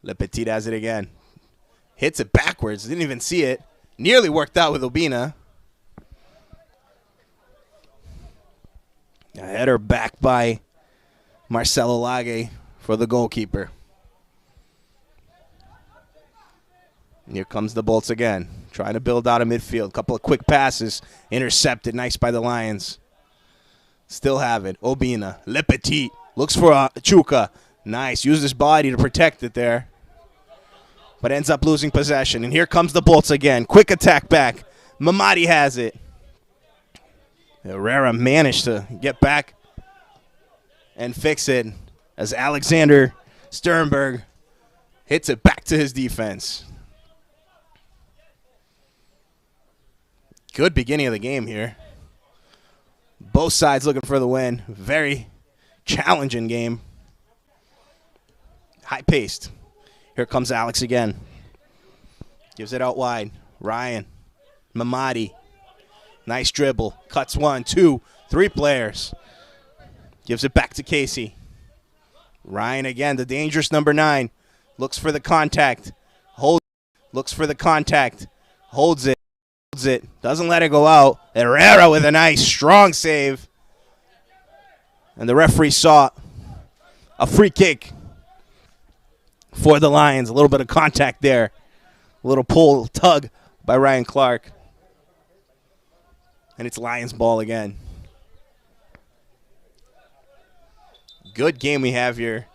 Le Petit has it again. Hits it backwards. Didn't even see it. Nearly worked out with Obina. A header back by Marcelo Lage for the goalkeeper. And here comes the Bolts again. Trying to build out a midfield. Couple of quick passes. Intercepted. Nice by the Lions. Still have it. Obina. Le Petit. Looks for Chuka. Nice. Used his body to protect it there. But ends up losing possession. And here comes the Bolts again. Quick attack back. Mamadi has it. Herrera managed to get back and fix it as Alexander Sternberg hits it back to his defense. Good beginning of the game here. Both sides looking for the win. Very challenging game. High-paced. Here comes Alex again. Gives it out wide. Ryan. Mamadi. Nice dribble. Cuts 1, 2, 3 players. Gives it back to Casey. Ryan again, the dangerous number 9. Looks for the contact. Looks for the contact. Holds it. Doesn't let it go out. Herrera with a nice, strong save. And the referee saw a free kick for the Lions. A little bit of contact there. A little pull, tug by Ryan Clark. And it's Lions ball again. Good game we have here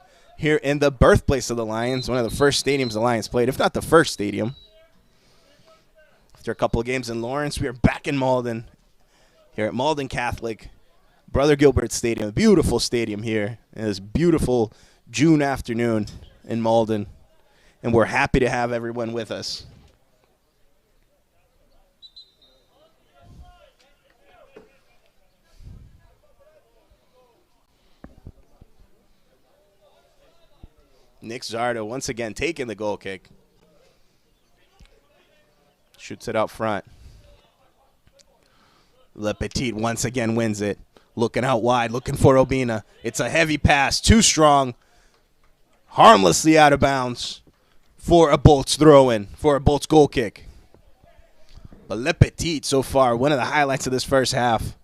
in the birthplace of the Lions. One of the first stadiums the Lions played, if not the first stadium. After a couple of games in Lawrence, we are back in Malden, here at Malden Catholic, Brother Gilbert Stadium. A beautiful stadium here. It is beautiful June afternoon in Malden, and we're happy to have everyone with us. Nick Zardo once again taking the goal kick. Shoots it out front. Le Petit once again wins it. Looking out wide, looking for Obina. It's a heavy pass, too strong. Harmlessly out of bounds for a Bolts throw-in, for a Bolts goal kick. But Le Petit so far, one of the highlights of this first half.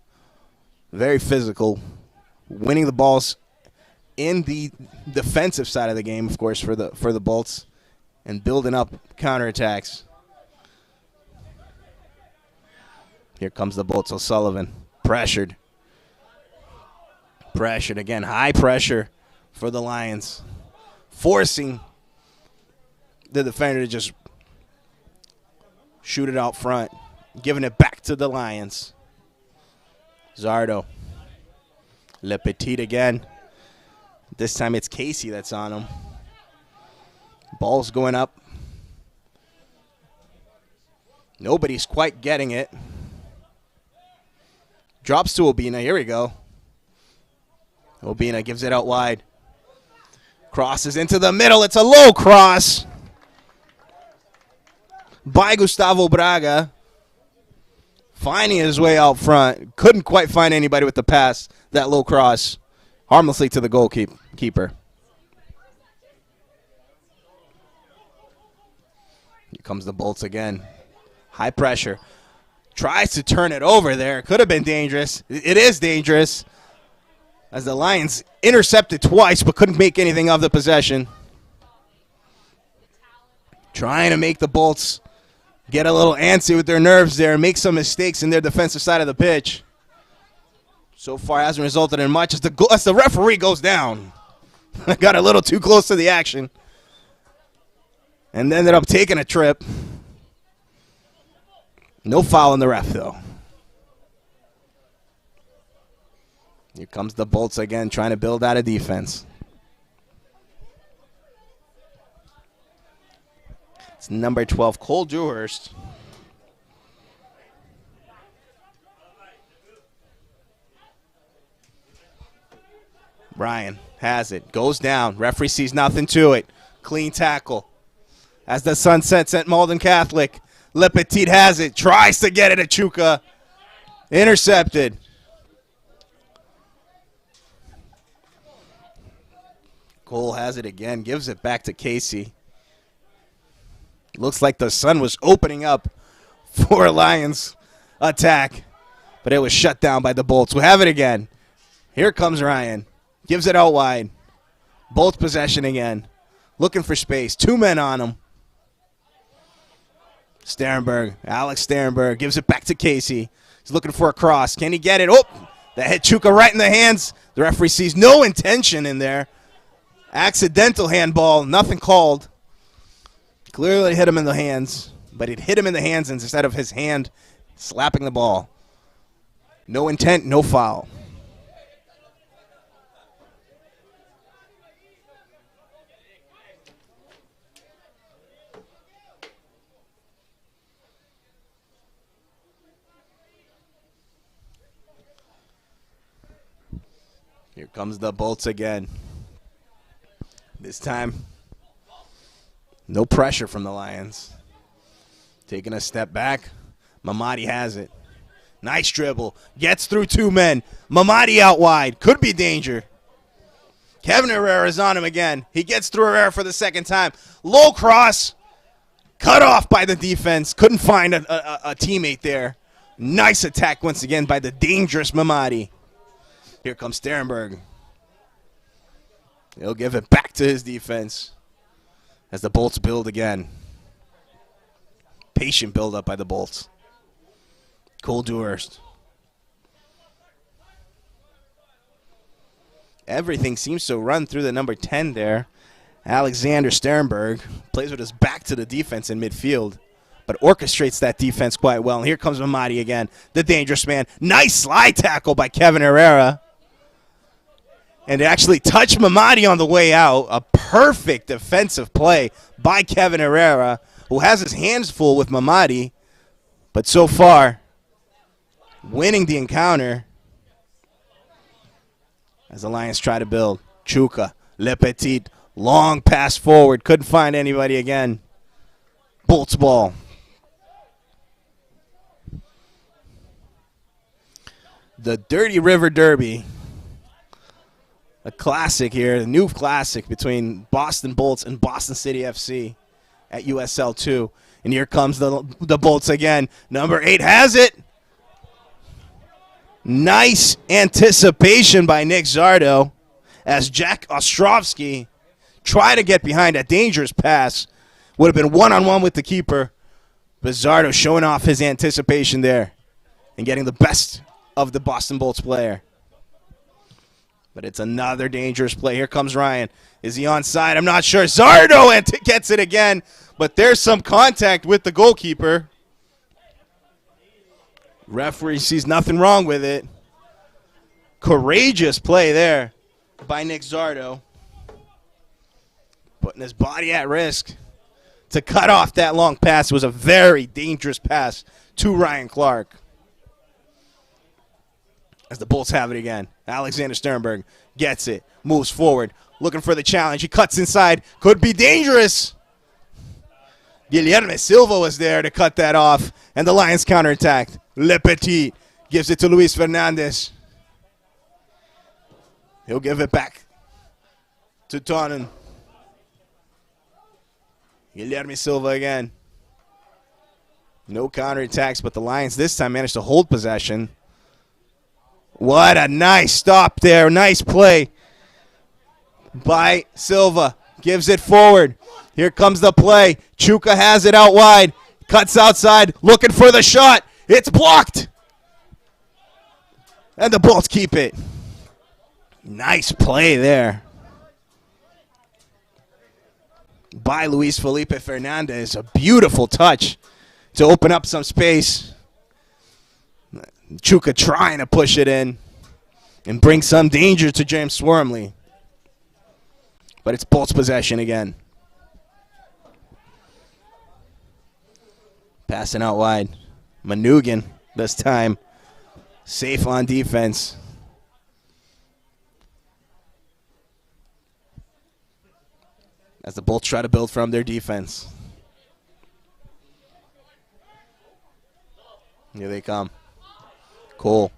Very physical. Winning the balls in the defensive side of the game, of course, for the Bolts, and building up counterattacks. Here comes the Bolts. O'Sullivan pressured again. High pressure for the Lions, forcing the defender to just shoot it out front, giving it back to the Lions. Zardo. Le Petit again. This time it's Casey that's on him. Ball's going up. Nobody's quite getting it. Drops to Obina. Here we go. Obina gives it out wide. Crosses into the middle. It's a low cross by Gustavo Braga. Finding his way out front. Couldn't quite find anybody with the pass. That low cross. Harmlessly to the goalkeeper. Here comes the Bolts again. High pressure. Tries to turn it over there. Could have been dangerous. It is dangerous. As the Lions intercepted twice but couldn't make anything of the possession. Trying to make the Bolts get a little antsy with their nerves there and make some mistakes in their defensive side of the pitch. So far hasn't resulted in much as the referee goes down. Got a little too close to the action. And ended up taking a trip. No foul on the ref, though. Here comes the Bolts again, trying to build out a defense. It's number 12, Cole Dewhurst. Ryan has it, goes down. Referee sees nothing to it. Clean tackle. As the sun sets at Malden Catholic, Le Petit has it, tries to get it at Chuka. Intercepted. Cole has it again, gives it back to Casey. Looks like the sun was opening up for a Lions attack, but it was shut down by the Bolts. We'll have it again. Here comes Ryan. Gives it out wide. Bolts possession again. Looking for space. 2 men on him. Sterenberg. Alex Sterenberg gives it back to Casey. He's looking for a cross. Can he get it? Oh, that hit Chuka right in the hands. The referee sees no intention in there. Accidental handball. Nothing called. Clearly hit him in the hands, but it hit him in the hands instead of his hand slapping the ball. No intent, no foul. Here comes the Bolts again. This time, no pressure from the Lions. Taking a step back. Mamadi has it. Nice dribble. Gets through 2 men. Mamadi out wide. Could be danger. Kevin Herrera's on him again. He gets through Herrera for the second time. Low cross. Cut off by the defense. Couldn't find a teammate there. Nice attack once again by the dangerous Mamadi. Here comes Sterenberg. He'll give it back to his defense as the Bolts build again. Patient build up by the Bolts. Cole Dewhurst. Everything seems to run through the number 10 there. Alexander Sterenberg plays with his back to the defense in midfield, but orchestrates that defense quite well. And here comes Mamadi again, the dangerous man. Nice slide tackle by Kevin Herrera. And actually touched Mamadi on the way out. A perfect defensive play by Kevin Herrera, who has his hands full with Mamadi, but so far winning the encounter as the Lions try to build. Chuka, Le Petit, long pass forward. Couldn't find anybody again. Bolts ball. The Dirty River Derby. A classic here, a new classic between Boston Bolts and Boston City FC at USL 2. And here comes the Bolts again. Number 8 has it. Nice anticipation by Nick Zardo as Jack Ostrovsky tried to get behind a dangerous pass. Would have been one-on-one with the keeper. But Zardo showing off his anticipation there and getting the best of the Boston Bolts player. But it's another dangerous play. Here comes Ryan. Is he onside? I'm not sure. Zardo gets it again, but there's some contact with the goalkeeper. Referee sees nothing wrong with it. Courageous play there by Nick Zardo. Putting his body at risk to cut off that long pass. It was a very dangerous pass to Ryan Clark. As the Bolts have it again. Alexander Sternberg gets it, moves forward, looking for the challenge. He cuts inside, could be dangerous. Guilherme Silva was there to cut that off, and the Lions counterattacked. Le Petit gives it to Luis Fernandez. He'll give it back to Tonnen. Guilherme Silva again. No counterattacks, but the Lions this time managed to hold possession. What a nice stop there. Nice play by Silva. Gives it forward. Here comes the play. Chuka has it out wide. Cuts outside. Looking for the shot. It's blocked. And the Bolts keep it. Nice play there by Luis Felipe Fernandez. A beautiful touch to open up some space. Chuka trying to push it in and bring some danger to James Swarmley. But it's Bolts possession again. Passing out wide. Manugan this time. Safe on defense. As the Bolts try to build from their defense. Here they come. Cole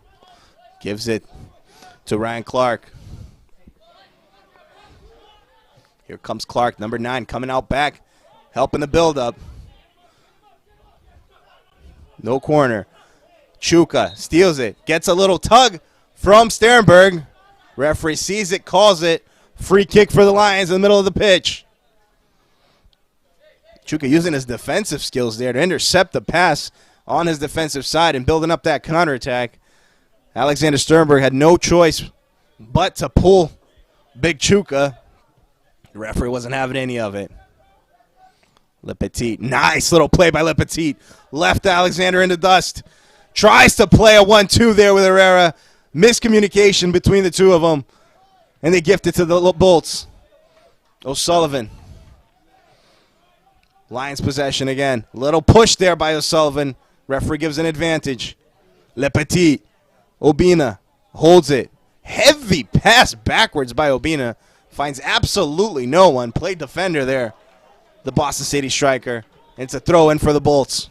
gives it to Ryan Clark. Here comes Clark, number 9, coming out back, helping the build-up. No corner. Chuka steals it. Gets a little tug from Sternberg. Referee sees it, calls it. Free kick for the Lions in the middle of the pitch. Chuka using his defensive skills there to intercept the pass on his defensive side and building up that counterattack. Alexander Sternberg had no choice but to pull Big Chuka. The referee wasn't having any of it. Le Petit, nice little play by Le Petit. Left Alexander in the dust. Tries to play a 1-2 there with Herrera. Miscommunication between the two of them. And they gift it to the Bolts. O'Sullivan. Lions possession again. Little push there by O'Sullivan. Referee gives an advantage. Le Petit. Obina holds it. Heavy pass backwards by Obina. Finds absolutely no one. Played defender there. The Boston City striker. And it's a throw in for the Bolts.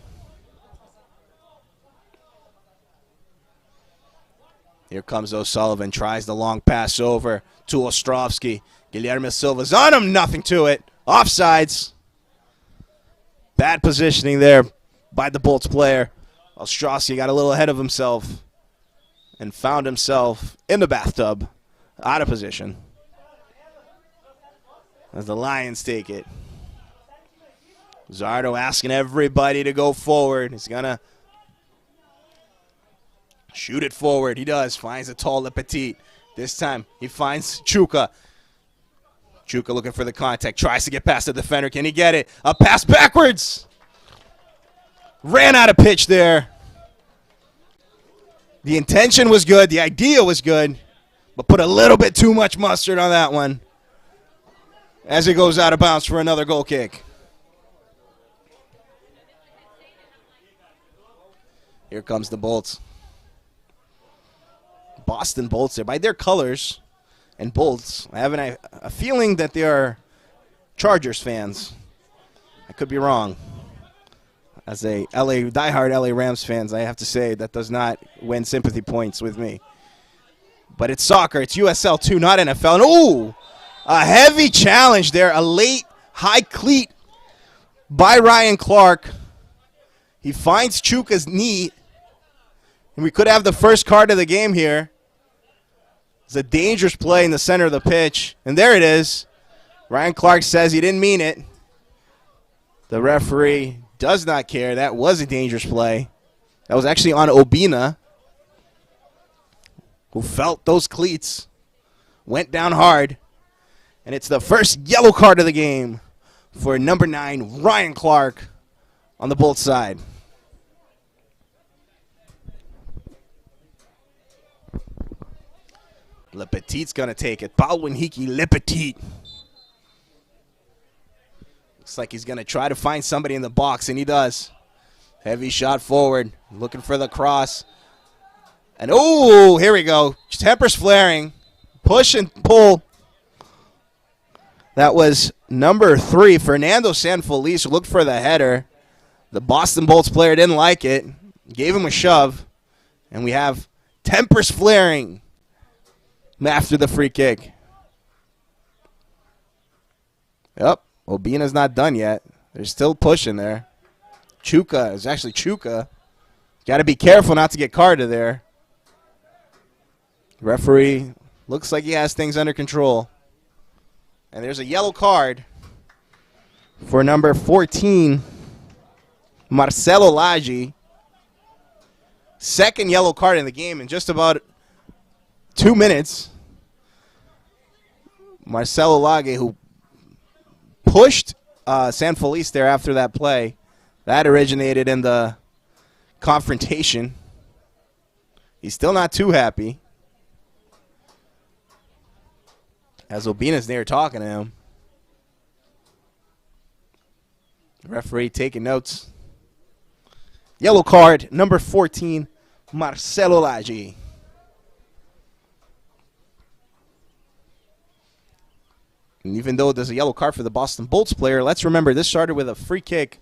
Here comes O'Sullivan. Tries the long pass over to Ostrovsky. Guilherme Silva's on him. Nothing to it. Offsides. Bad positioning there by the Bolts player. Ostrovsky got a little ahead of himself and found himself in the bathtub. Out of position. As the Lions take it. Zardo asking everybody to go forward. He's going to shoot it forward. He does. Finds a tall Le Petit. This time he finds Chuka. Chuka looking for the contact. Tries to get past the defender. Can he get it? A pass backwards. Ran out of pitch there. The intention was good. The idea was good. But put a little bit too much mustard on that one. As it goes out of bounds for another goal kick. Here comes the Bolts. Boston Bolts there. By their colors and Bolts, I have a feeling that they are Chargers fans. I could be wrong. As a diehard LA Rams fans, I have to say that does not win sympathy points with me. But it's soccer. It's USL 2, not NFL. And ooh, a heavy challenge there. A late high cleat by Ryan Clark. He finds Chuka's knee. And we could have the first card of the game here. It's a dangerous play in the center of the pitch. And there it is. Ryan Clark says he didn't mean it. The referee does not care. That was a dangerous play. That was actually on Obina, who felt those cleats. Went down hard. And it's the first yellow card of the game for number 9, Ryan Clark, on the Bolts side. Le Petit's going to take it. Baldwin Hickey, Le Petit. Looks like he's going to try to find somebody in the box, and he does. Heavy shot forward, looking for the cross. And, oh, here we go. Tempers flaring. Push and pull. That was number 3, Fernando Sanfelice, who looked for the header. The Boston Bolts player didn't like it. Gave him a shove. And we have tempers flaring after the free kick. Yep, Obina's not done yet. They're still pushing there. Chuka is actually Chuka. Got to be careful not to get carded there. Referee looks like he has things under control. And there's a yellow card for number 14, Marcelo Laggi. Second yellow card in the game in just about 2 minutes. Marcelo Laggi, who pushed Sanfelice there after that play. That originated in the confrontation. He's still not too happy. As Obina's there talking to him. The referee taking notes. Yellow card, number 14, Marcelo Laggi. And even though there's a yellow card for the Boston Bolts player, let's remember this started with a free kick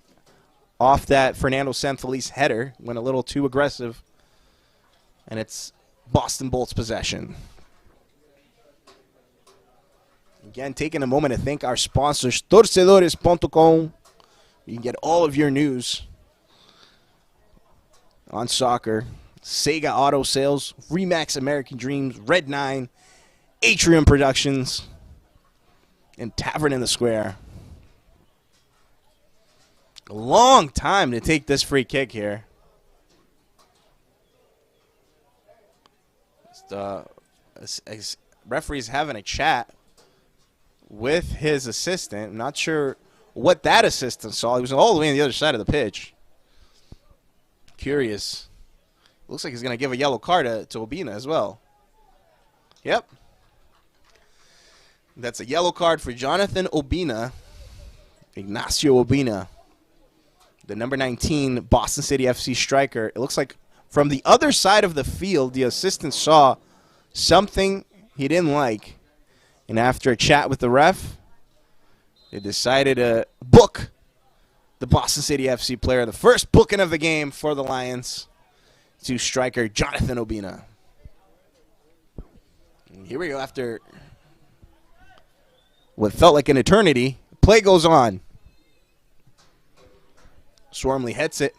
off that Fernando Sanfelice header. Went a little too aggressive. And it's Boston Bolts possession. Again, taking a moment to thank our sponsors, torcedores.com. You can get all of your news on soccer. Sega Auto Sales, Remax American Dreams, Red 9, Atrium Productions, and Tavern in the Square. A long time to take this free kick here. The referee's having a chat with his assistant. I'm not sure what that assistant saw. He was all the way on the other side of the pitch. Curious. Looks like he's going to give a yellow card to Obina as well. Yep. That's a yellow card for Jonathan Obina. Ignacio Obina. The number 19 Boston City FC striker. It looks like from the other side of the field, the assistant saw something he didn't like. And after a chat with the ref, they decided to book the Boston City FC player. The first booking of the game for the Lions to striker Jonathan Obina. And here we go. After what felt like an eternity, play goes on. Swarmley hits it.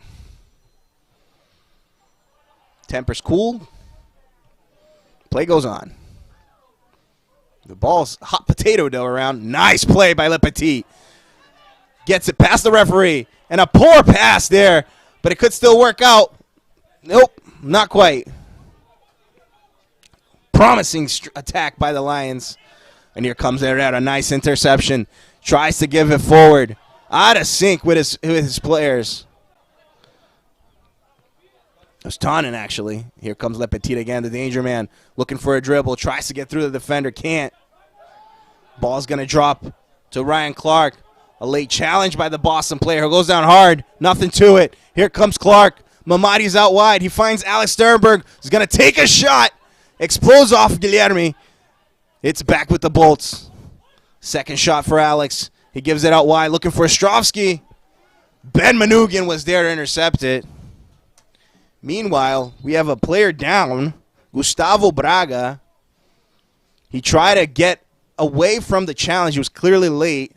Temper's cool. Play goes on. The ball's hot potato dough around. Nice play by Le Petit. Gets it past the referee. And a poor pass there, but it could still work out. Nope, not quite. Promising attack by the Lions. And here comes Herrera. A nice interception. Tries to give it forward. Out of sync with his players. It was Tannen, actually. Here comes Le Petit again, the danger man. Looking for a dribble. Tries to get through the defender. Can't. Ball's going to drop to Ryan Clark. A late challenge by the Boston player who goes down hard. Nothing to it. Here comes Clark. Mamadi's out wide. He finds Alex Sternberg. He's going to take a shot. Explodes off Guilherme. It's back with the Bolts. Second shot for Alex. He gives it out wide. Looking for Ostrovsky. Ben Manugian was there to intercept it. Meanwhile, we have a player down, Gustavo Braga. He tried to get away from the challenge. He was clearly late.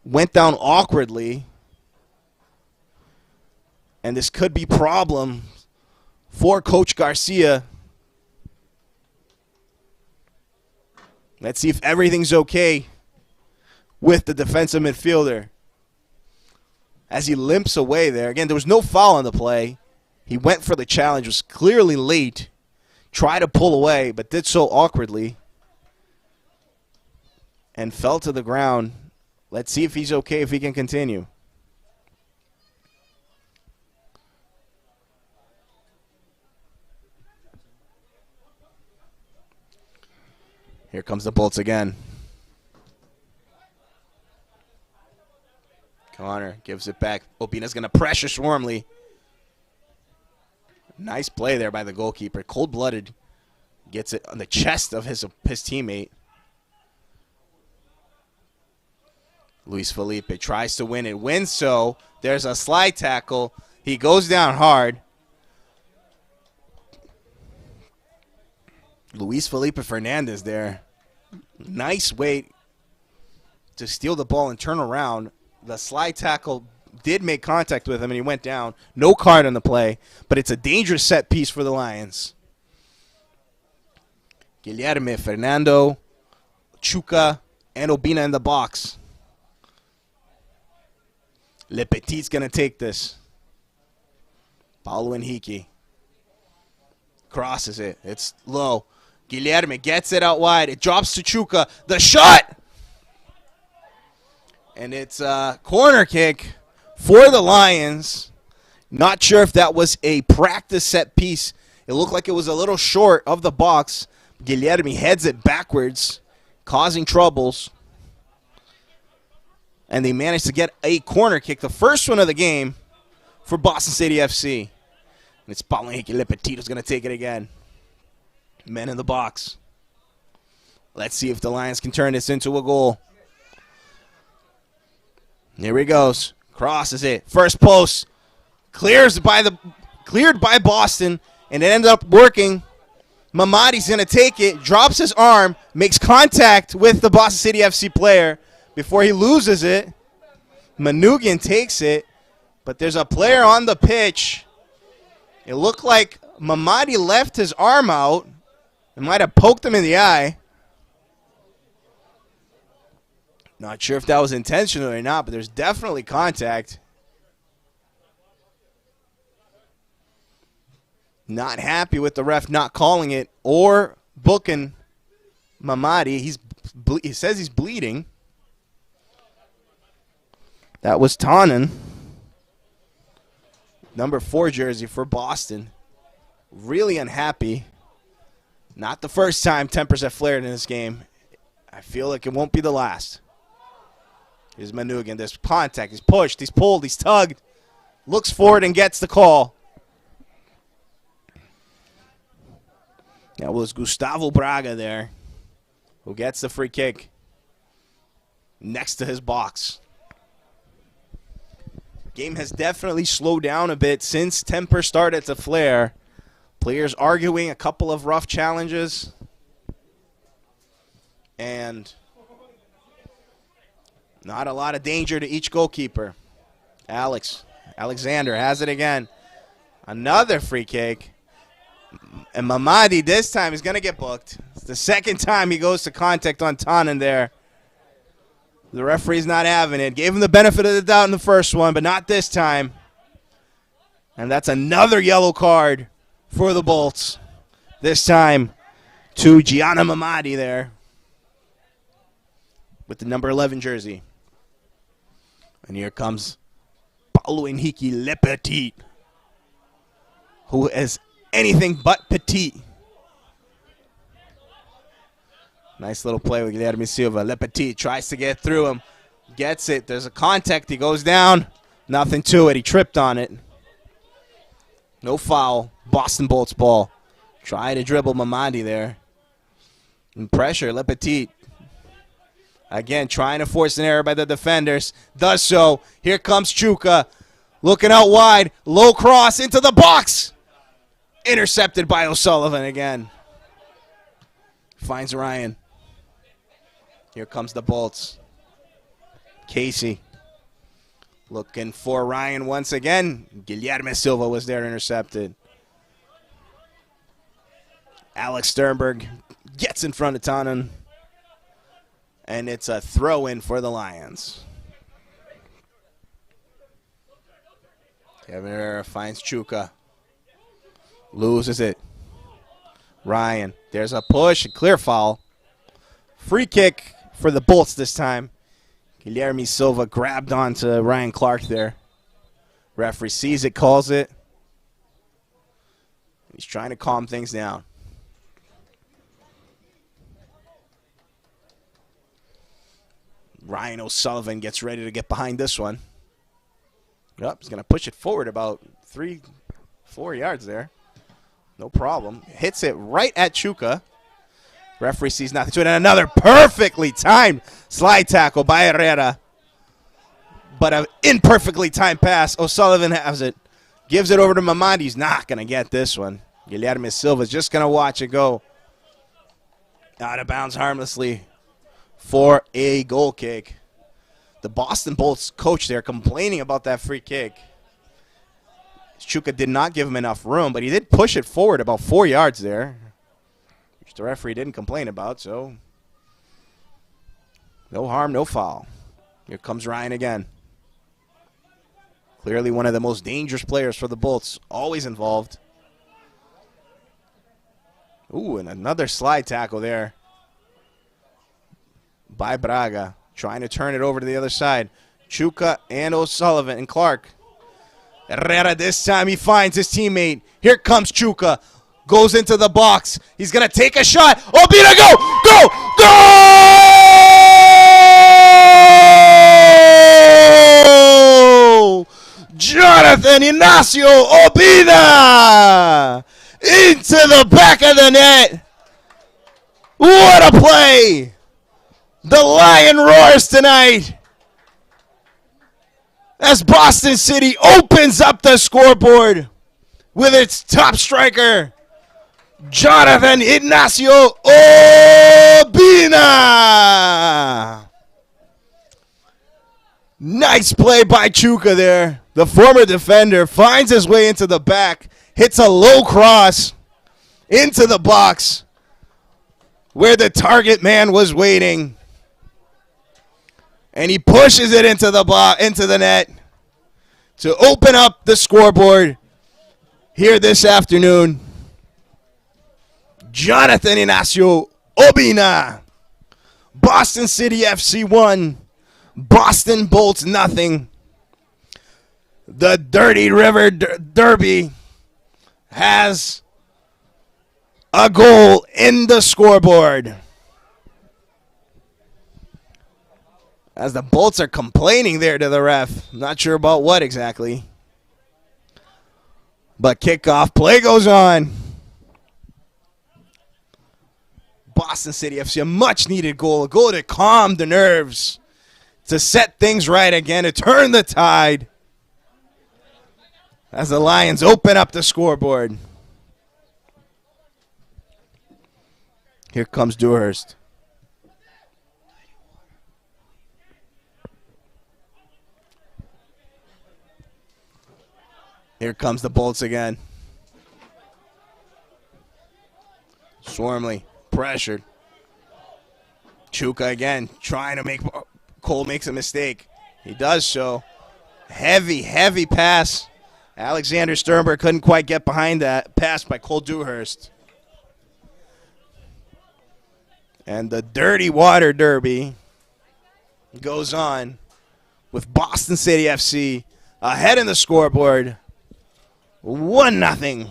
Went down awkwardly. And this could be problem for Coach Garcia. Let's see if everything's okay with the defensive midfielder. As he limps away there. Again, there was no foul on the play. He went for the challenge, was clearly late, tried to pull away, but did so awkwardly, and fell to the ground. Let's see if he's okay, if he can continue. Here comes the Bolts again. Connor gives it back. Obina's going to pressure Swarmley. Nice play there by the goalkeeper. Cold-blooded. Gets it on the chest of his teammate. Luis Felipe tries to win it. Wins so. There's a slide tackle. He goes down hard. Luis Felipe Fernandez there. Nice way to steal the ball and turn around. The slide tackle did make contact with him, and he went down. No card on the play, but it's a dangerous set piece for the Lions. Guilherme, Fernando, Chuka, and Obina in the box. Le Petit's going to take this. Paulo Henrique crosses it. It's low. Guilherme gets it out wide. It drops to Chuka. The shot! And it's a corner kick for the Lions. Not sure if that was a practice set piece. It looked like it was a little short of the box. Guilherme heads it backwards, causing troubles. And they managed to get a corner kick, the first one of the game for Boston City FC. And it's Paulo Henrique Le Petit who's going to take it again. Men in the box. Let's see if the Lions can turn this into a goal. Here he goes. Crosses it. First post. Cleared by Boston. And it ended up working. Mamadi's going to take it. Drops his arm. Makes contact with the Boston City FC player before he loses it. Manugian takes it. But there's a player on the pitch It looked like Mamadi left his arm out. It might have poked him in the eye. Not sure if that was intentional or not, but there's definitely contact. Not happy with the ref not calling it or booking Mamadi. He says he's bleeding. That was Tannen. Number 4 jersey for Boston. Really unhappy. Not the first time tempers have flared in this game. I feel like it won't be the last. Here's Manu again. There's contact. He's pushed. He's pulled. He's tugged. Looks forward and gets the call. That was Gustavo Braga there, who gets the free kick next to his box. Game has definitely slowed down a bit since temper started to flare. Players arguing, a couple of rough challenges. And not a lot of danger to each goalkeeper. Alexander has it again. Another free kick. And Mamadi this time is going to get booked. It's the second time he goes to contact on Tannen there. The referee's not having it. Gave him the benefit of the doubt in the first one, but not this time. And that's another yellow card for the Bolts. This time to Gianna Mamadi there with the number 11 jersey. And here comes Paulo Henrique Le Petit, who is anything but petite. Nice little play with Guilherme Silva. Le Petit tries to get through him. Gets it. There's a contact. He goes down. Nothing to it. He tripped on it. No foul. Boston Bolts ball. Try to dribble Mamadi there. And pressure. Le Petit. Again, trying to force an error by the defenders. Does so. Here comes Chuka. Looking out wide. Low cross into the box. Intercepted by O'Sullivan again. Finds Ryan. Here comes the Bolts. Casey looking for Ryan once again. Guilherme Silva was there, intercepted. Alex Sternberg gets in front of Tannen. And it's a throw-in for the Lions. Kevin Herrera finds Chuka. Loses it. Ryan. There's a push. A clear foul. Free kick for the Bolts this time. Guilherme Silva grabbed onto Ryan Clark there. Referee sees it, calls it. He's trying to calm things down. Ryan O'Sullivan gets ready to get behind this one. Yep, he's going to push it forward about 3-4 yards there. No problem. Hits it right at Chuka. Referee sees nothing to it. And another perfectly timed slide tackle by Herrera. But an imperfectly timed pass. O'Sullivan has it. Gives it over to Mamadi. He's not going to get this one. Guilherme Silva's just going to watch it go out of bounds harmlessly for a goal kick. The Boston Bolts coach there complaining about that free kick. Chuka did not give him enough room, but he did push it forward about 4 yards there, which the referee didn't complain about, so no harm, no foul. Here comes Ryan again. Clearly one of the most dangerous players for the Bolts, always involved. Ooh, and another slide tackle there by Braga, trying to turn it over to the other side. Chuka and O'Sullivan and Clark. Herrera this time, he finds his teammate. Here comes Chuka. Goes into the box. He's going to take a shot. Obina, go! Go! Go! Jonathan Ignacio Obina! Into the back of the net. What a play! The Lion roars tonight as Boston City opens up the scoreboard with its top striker, Jonathan Ignacio Obina. Nice play by Chuka there. The former defender finds his way into the back, hits a low cross into the box where the target man was waiting. And he pushes it into the net to open up the scoreboard here this afternoon. Jonathan Inacio Obina. Boston City FC 1. Boston Bolts nothing. The Dirty River Derby has a goal in the scoreboard. As the Bolts are complaining there to the ref. Not sure about what exactly. But kickoff play goes on. Boston City FC, a much-needed goal. A goal to calm the nerves. To set things right again. To turn the tide. As the Lions open up the scoreboard. Here comes Dewhurst. Here comes the Bolts again. Swarmley, pressured. Chuka again, trying to make Cole makes a mistake. He does so. Heavy pass. Alexander Sternberg couldn't quite get behind that. Pass by Cole Dewhurst. And the Dirty Water Derby goes on with Boston City FC ahead in the scoreboard. 1-0.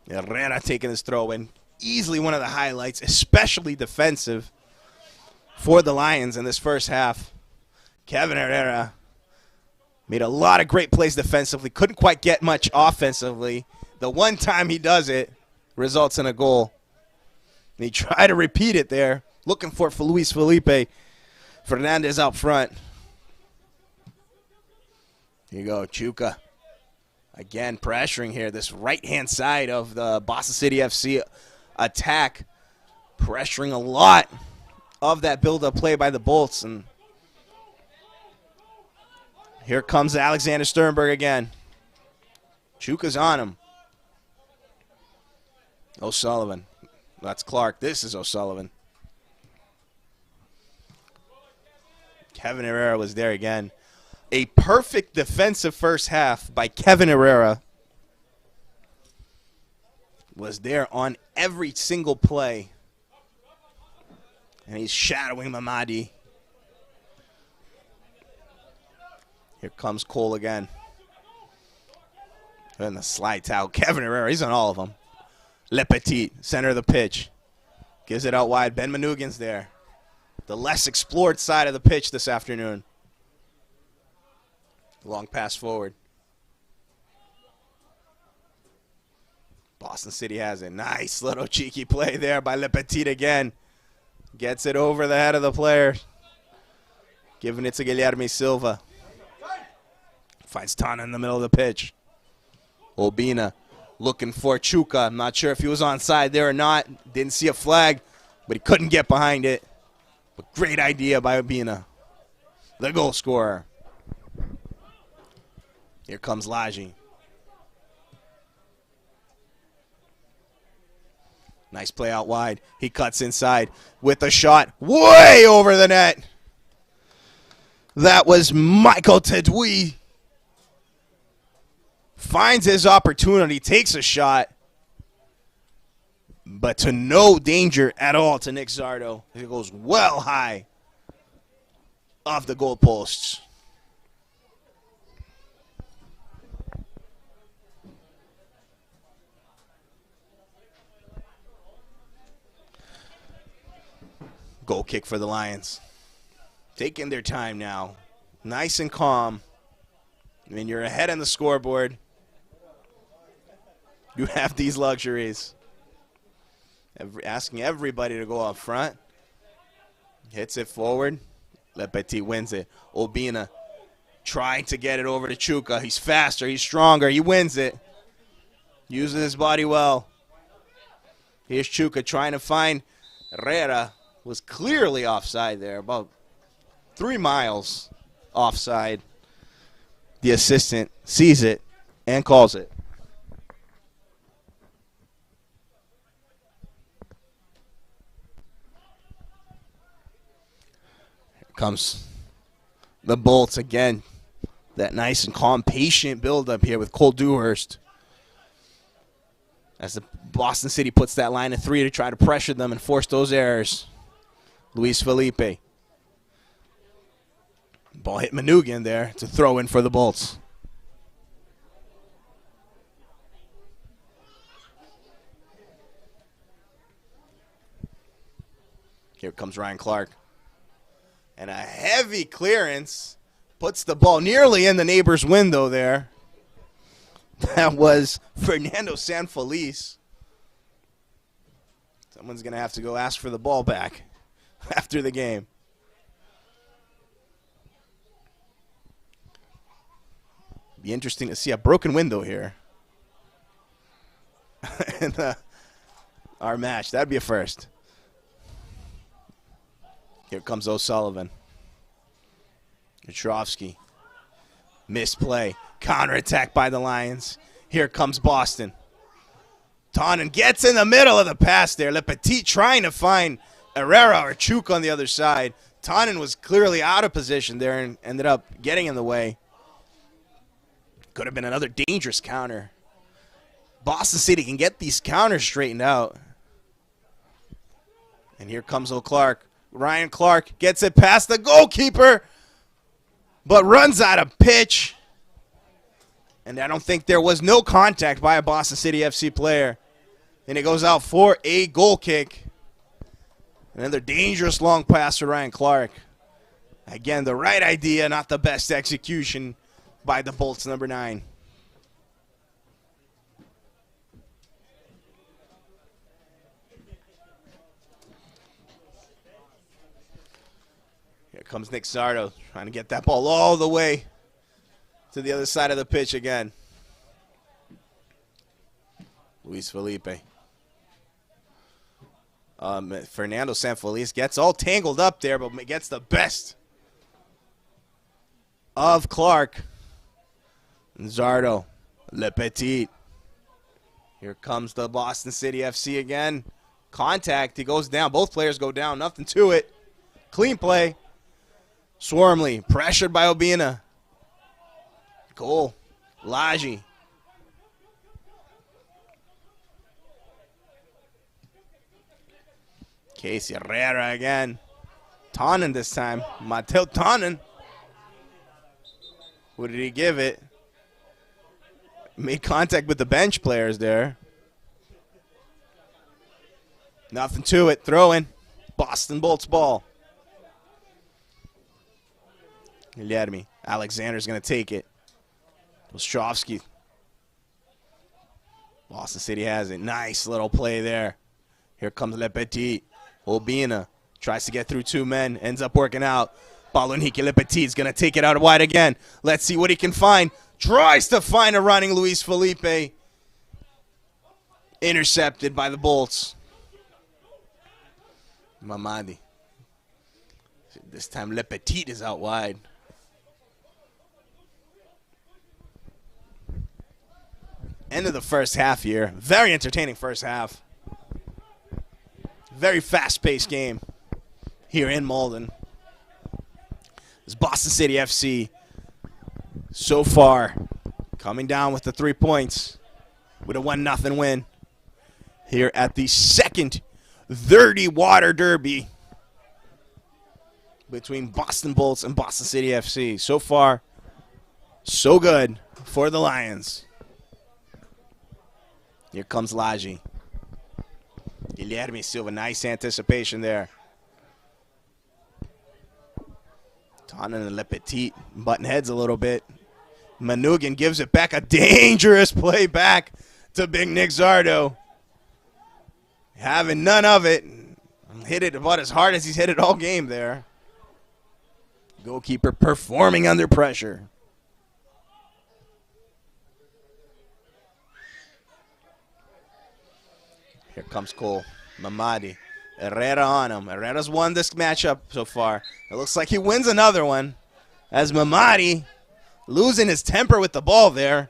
Herrera taking his throw in. Easily one of the highlights, especially defensive for the Lions in this first half. Kevin Herrera made a lot of great plays defensively. Couldn't quite get much offensively. The one time he does it results in a goal. And he tried to repeat it there, looking for Luis Felipe Fernandez out front. Here you go, Chuka. Again, pressuring here, this right-hand side of the Boston City FC attack. Pressuring a lot of that build-up play by the Bolts. And here comes Alexander Sternberg again. Chuka's on him. O'Sullivan. That's Clark. This is O'Sullivan. Kevin Herrera was there again. A perfect defensive first half by Kevin Herrera. Was there on every single play. And he's shadowing Mamadi. Here comes Cole again. And the slide tackle. Kevin Herrera, he's on all of them. Le Petit, center of the pitch. Gives it out wide. Ben Manugin's there. The less explored side of the pitch this afternoon. Long pass forward. Boston City has it. Nice little cheeky play there by Le Petit again. Gets it over the head of the player. Giving it to Guilherme Silva. Finds Tana in the middle of the pitch. Obina looking for Chuka. I'm not sure if he was onside there or not. Didn't see a flag, but he couldn't get behind it. But great idea by Obina, the goal scorer. Here comes Laji. Nice play out wide. He cuts inside with a shot way over the net. That was Michael Tedui. Finds his opportunity, takes a shot, but to no danger at all to Nick Zardo. It goes well high off the goalposts. Goal kick for the Lions. Taking their time now. Nice and calm. I mean, you're ahead on the scoreboard. You have these luxuries. Asking everybody to go up front. Hits it forward. Le Petit wins it. Obina trying to get it over to Chuka. He's faster. He's stronger. He wins it. Uses his body well. Here's Chuka trying to find Herrera was clearly offside there, about 3 miles offside. The assistant sees it and calls it. Here comes the Bolts again. That nice and calm, patient build-up here with Cole Dewhurst. As the Boston City puts that line of 3 to try to pressure them and force those errors. Luis Felipe. Ball hit Manugan there to throw in for the Bolts. Here comes Ryan Clark. And a heavy clearance puts the ball nearly in the neighbor's window there. That was Fernando Sanfeliz. Someone's going to have to go ask for the ball back after the game. Be interesting to see a broken window here in our match. That'd be a first. Here comes O'Sullivan. Petrovsky. Misplay. Counterattack by the Lions. Here comes Boston. Tonnen gets in the middle of the pass there. Le Petit trying to find Herrera or Chuk on the other side. Tonnen was clearly out of position there and ended up getting in the way. Could have been another dangerous counter. Boston City can get these counters straightened out. And here comes O'Clark. Ryan Clark gets it past the goalkeeper, but runs out of pitch. And I don't think there was no contact by a Boston City FC player. And it goes out for a goal kick. Another dangerous long pass to Ryan Clark. Again, the right idea, not the best execution by the Bolts, number 9. Here comes Nick Zardo trying to get that ball all the way to the other side of the pitch again. Luis Felipe. Fernando Sanfeliz gets all tangled up there, but gets the best of Clark. Zardo. Le Petit. Here comes the Boston City FC again. Contact. He goes down. Both players go down. Nothing to it. Clean play. Swarmley. Pressured by Obina. Goal. Laji. Casey Herrera again. Tonnen this time. Mateo Tonnen. Who did he give it? Made contact with the bench players there. Nothing to it. Throw in. Boston Bolts ball. Guilherme. Alexander's going to take it. Ostrovsky. Boston City has it. Nice little play there. Here comes Le Petit. Obina tries to get through 2 men. Ends up working out. Baloniki Le Petit is going to take it out wide again. Let's see what he can find. Tries to find a running Luis Felipe. Intercepted by the Bolts. Mamadi. This time Le Petit is out wide. End of the first half here. Very entertaining first half. Very fast-paced game here in Malden. This Boston City FC so far coming down with the 3 points with a 1-0 win here at the second Dirty Water Derby between Boston Bolts and Boston City FC. So far, so good for the Lions. Here comes Laji. Guilherme Silva, nice anticipation there. Tonnen and Le Petit button heads a little bit. Manugan gives it back. A dangerous play back to Big Nick Zardo. Having none of it. Hit it about as hard as he's hit it all game there. Goalkeeper performing under pressure. Here comes Cole. Mamadi Herrera on him. Herrera's won this matchup so far. It looks like he wins another one as Mamadi losing his temper with the ball there,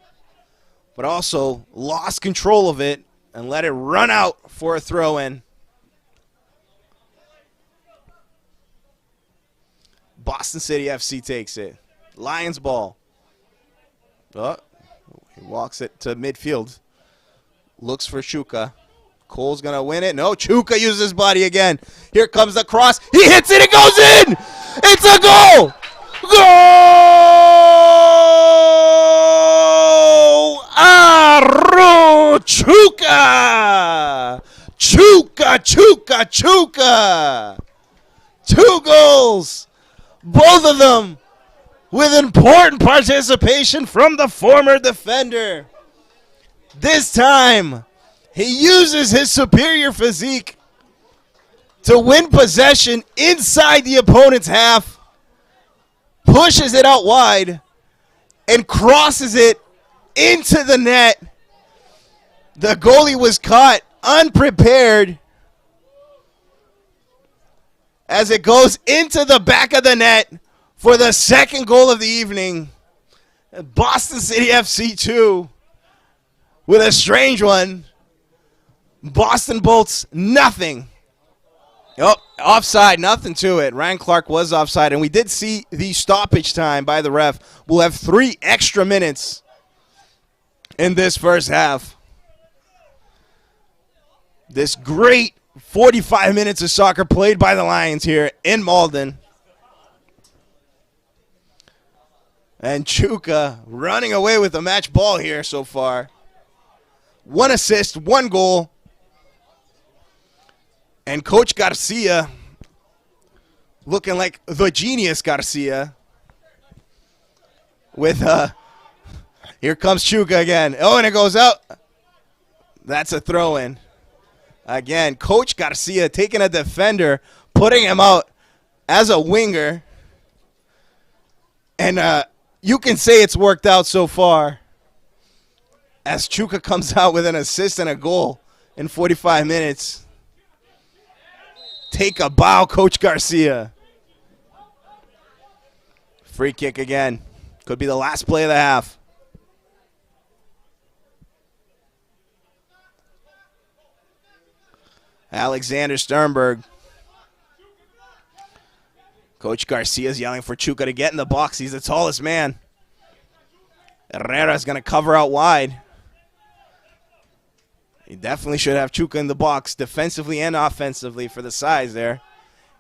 but also lost control of it and let it run out for a throw-in. Boston City FC takes it. Lions ball. Oh, he walks it to midfield. Looks for Chuka. Cole's going to win it. No, Chuka uses his body again. Here comes the cross. He hits it. It goes in. It's a goal. Goal! Aru Chuka! Chuka, Chuka, Chuka! 2 goals. Both of them with important participation from the former defender. This time, he uses his superior physique to win possession inside the opponent's half, pushes it out wide, and crosses it into the net. The goalie was caught unprepared as it goes into the back of the net for the second goal of the evening. Boston City FC 2 with a strange one. Boston Bolts, nothing. Oh, offside, nothing to it. Ryan Clark was offside, and we did see the stoppage time by the ref. We'll have 3 extra minutes in this first half. This great 45 minutes of soccer played by the Lions here in Malden. And Chuka running away with the match ball here so far. 1 assist, 1 goal. And Coach Garcia looking like the genius Garcia with, here comes Chuka again. Oh, and it goes out. That's a throw-in. Again, Coach Garcia taking a defender, putting him out as a winger. And you can say it's worked out so far as Chuka comes out with an assist and a goal in 45 minutes. Take a bow, Coach Garcia. Free kick again. Could be the last play of the half. Alexander Sternberg. Coach Garcia's yelling for Chuka to get in the box. He's the tallest man. Herrera's going to cover out wide. He definitely should have Chuka in the box defensively and offensively for the size there.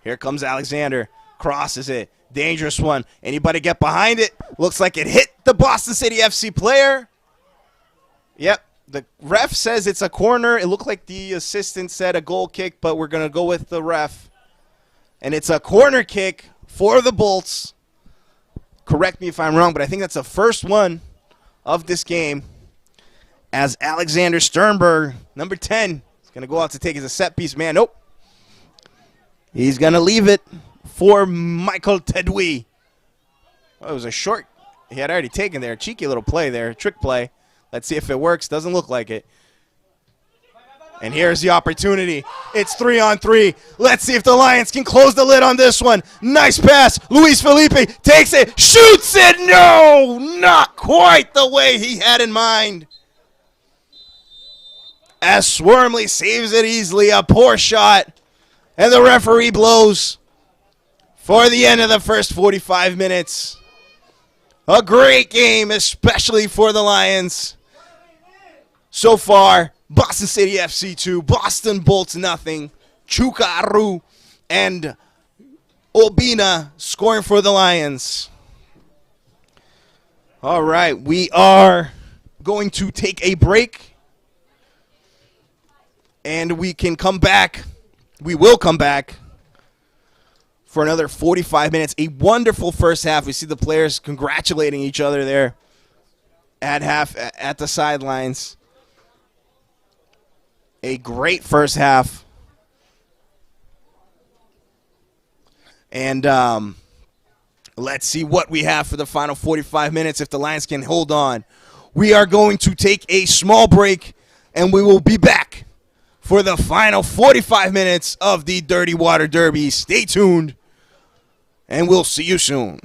Here comes Alexander. Crosses it. Dangerous one. Anybody get behind it? Looks like it hit the Boston City FC player. Yep. The ref says it's a corner. It looked like the assistant said a goal kick, but we're going to go with the ref. And it's a corner kick for the Bolts. Correct me if I'm wrong, but I think that's the first one of this game. As Alexander Sternberg, number 10, is going to go out to take as a set-piece man. Nope. He's going to leave it for Michael Tedwi. Oh, it was a short. He had already taken there. Cheeky little play there. Trick play. Let's see if it works. Doesn't look like it. And here's the opportunity. It's 3-on-3. Let's see if the Lions can close the lid on this one. Nice pass. Luis Felipe takes it. Shoots it. No, not quite the way he had in mind. As Swarmley saves it easily. A poor shot. And the referee blows for the end of the first 45 minutes. A great game, especially for the Lions. So far, Boston City FC 2, Boston Bolts nothing. Chuka Aru and Obina scoring for the Lions. All right, we are going to take a break. And we can come back. We will come back for another 45 minutes. A wonderful first half. We see the players congratulating each other there at the sidelines. A great first half. And let's see what we have for the final 45 minutes if the Lions can hold on. We are going to take a small break, and we will be back for the final 45 minutes of the Dirty Water Derby. Stay tuned, and we'll see you soon.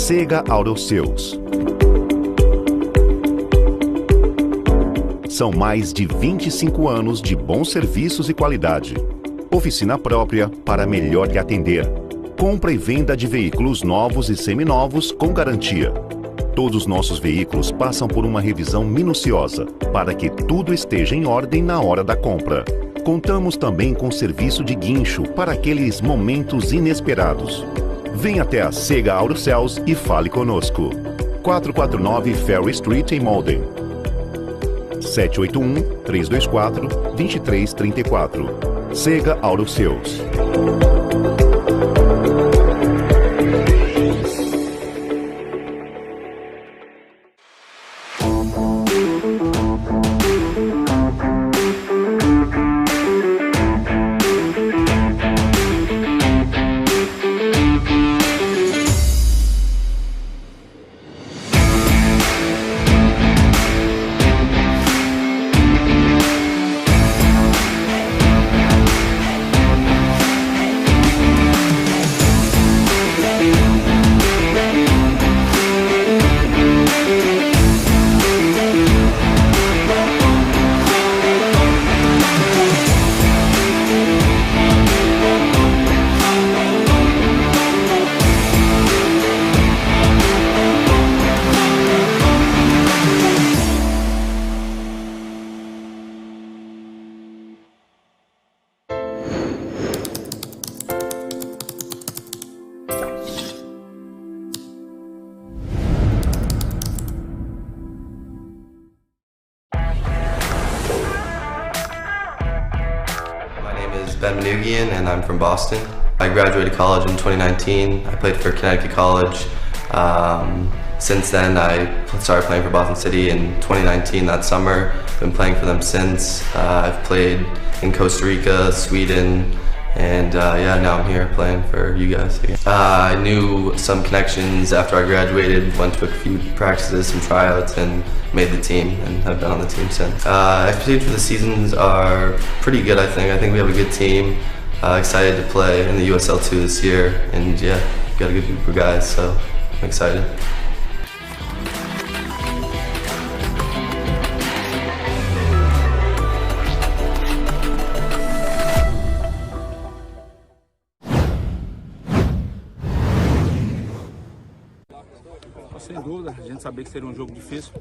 Sega Autoseus. São mais de 25 anos de bons serviços e qualidade. Oficina própria para melhor lhe atender. Compra e venda de veículos novos e seminovos com garantia. Todos os nossos veículos passam por uma revisão minuciosa para que tudo esteja em ordem na hora da compra. Contamos também com serviço de guincho para aqueles momentos inesperados. Venha até a Sega Autoseus e fale conosco. 449 Ferry Street em Malden. 781-324-2334. Sega Autoseus. And I'm from Boston. I graduated college in 2019. I played for Connecticut College. since then I started playing for Boston City in 2019 that summer. Been playing for them since. I've played in Costa Rica, Sweden, and yeah, now I'm here playing for you guys again. I knew some connections after I graduated, went to a few practices, some tryouts, and made the team, and have been on the team since. Expectations for the seasons are pretty good, I think. I think we have a good team. Excited to play in the USL2 this year, and yeah, got a good group of guys, so I'm excited. Sem dúvida, a gente sabia que seria um jogo difícil.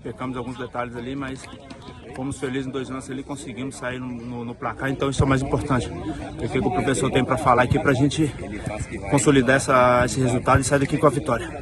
Pecamos alguns detalhes ali, mas fomos felizes em 2 lances ali, conseguimos sair no placar, então isso é o mais importante. O que o professor tem para falar aqui para a gente consolidar esse resultado e sair daqui com a vitória.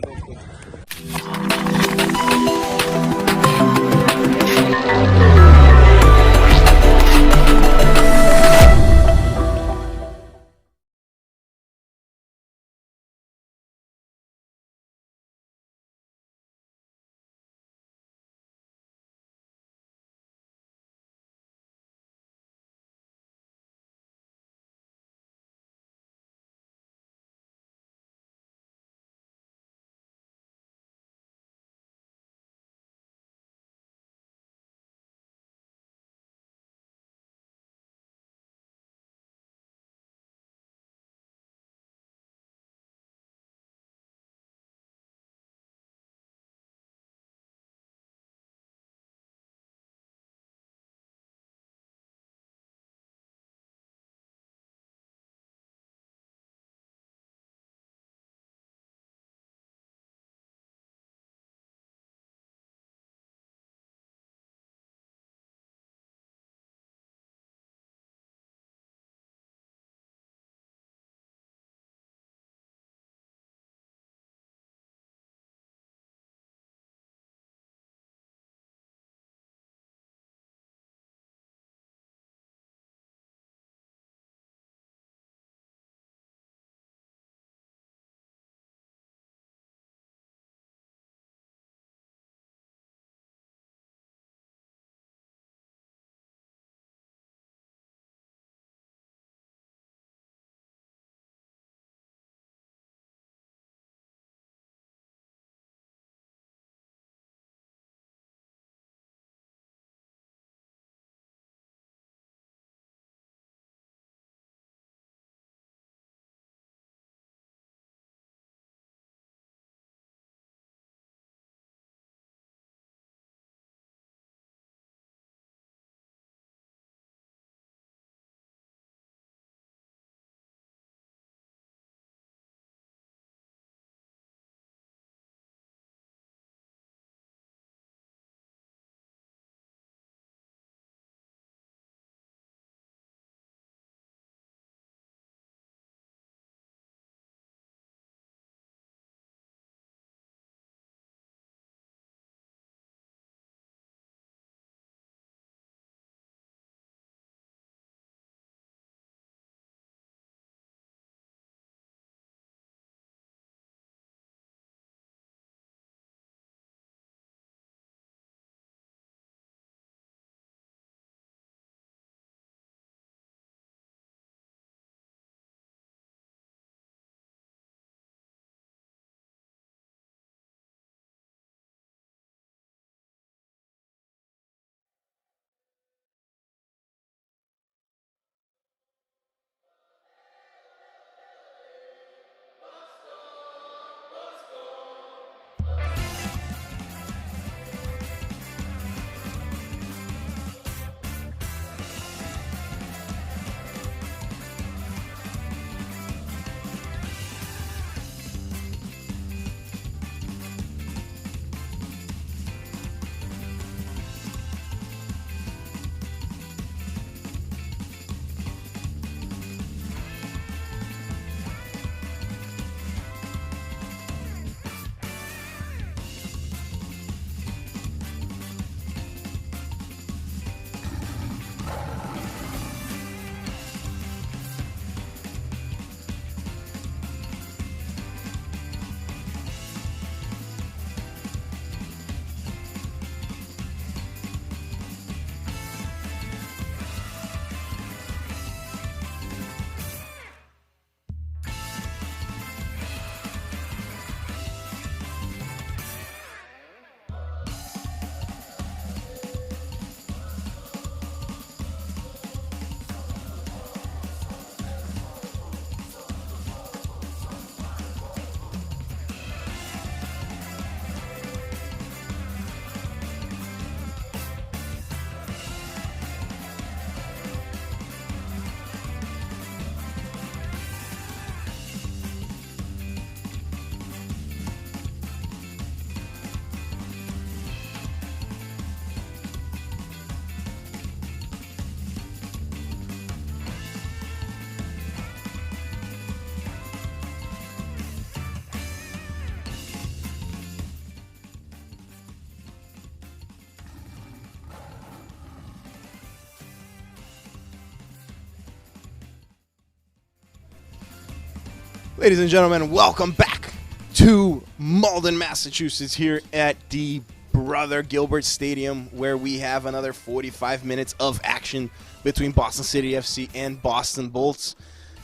Ladies and gentlemen, welcome back to Malden, Massachusetts, here at the Brother Gilbert Stadium, where we have another 45 minutes of action between Boston City FC and Boston Bolts.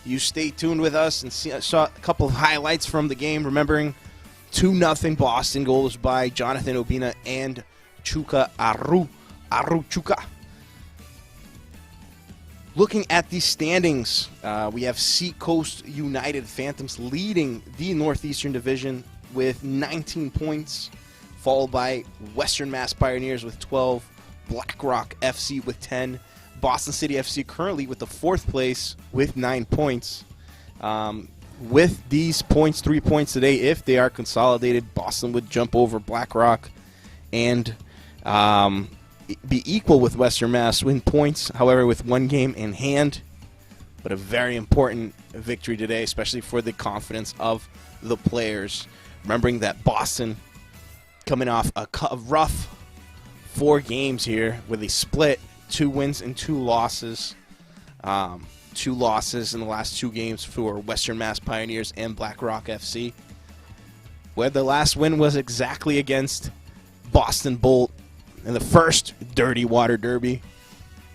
You stay tuned with us and saw a couple of highlights from the game, remembering 2-0 Boston, goals by Jonathan Obina and Chuka Aru Chuka. Looking at the standings, we have Seacoast United Phantoms leading the Northeastern Division with 19 points, followed by Western Mass Pioneers with 12, BlackRock FC with 10, Boston City FC currently with the 4th place with 9 points. With these points, 3 points today, if they are consolidated, Boston would jump over BlackRock and be equal with Western Mass, win points, however, with 1 game in hand. But a very important victory today, especially for the confidence of the players. Remembering that Boston coming off a rough 4 games here where they split 2 wins and 2 losses. 2 losses in the last 2 games for Western Mass Pioneers and BlackRock FC, where the last win was exactly against Boston Bolt in the first Dirty Water Derby,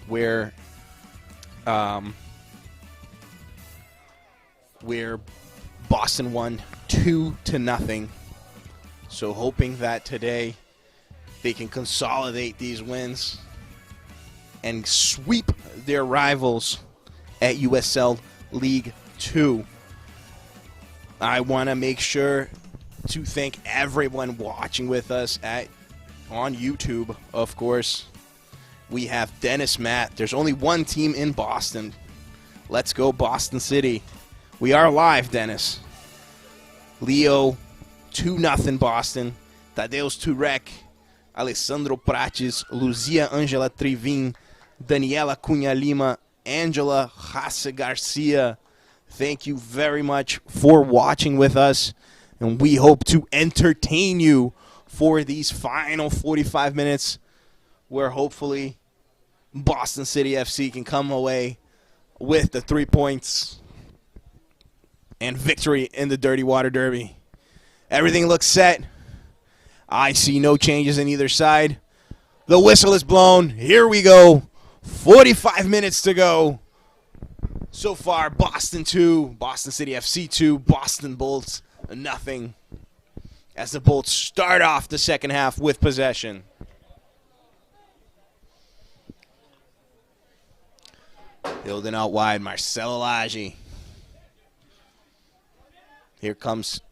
where Boston won 2-0. So hoping that today they can consolidate these wins and sweep their rivals at USL League 2. I want to make sure to thank everyone watching with us on YouTube, of course. We have Dennis Matt. There's only one team in Boston. Let's go Boston City. We are live, Dennis. Leo, 2-0 Boston. Tadeusz Turek, Alessandro Prates, Luzia Angela Trivin, Daniela Cunha Lima, Angela Hasse Garcia. Thank you very much for watching with us, and we hope to entertain you for these final 45 minutes, where hopefully Boston City FC can come away with the 3 points and victory in the Dirty Water Derby. Everything looks set. I see no changes in either side. The whistle is blown. Here we go. 45 minutes to go. So far, Boston 2, Boston City FC 2, Boston Bolts nothing, as the Bolts start off the second half with possession. Building out wide, Marcelo Laggi. Here comes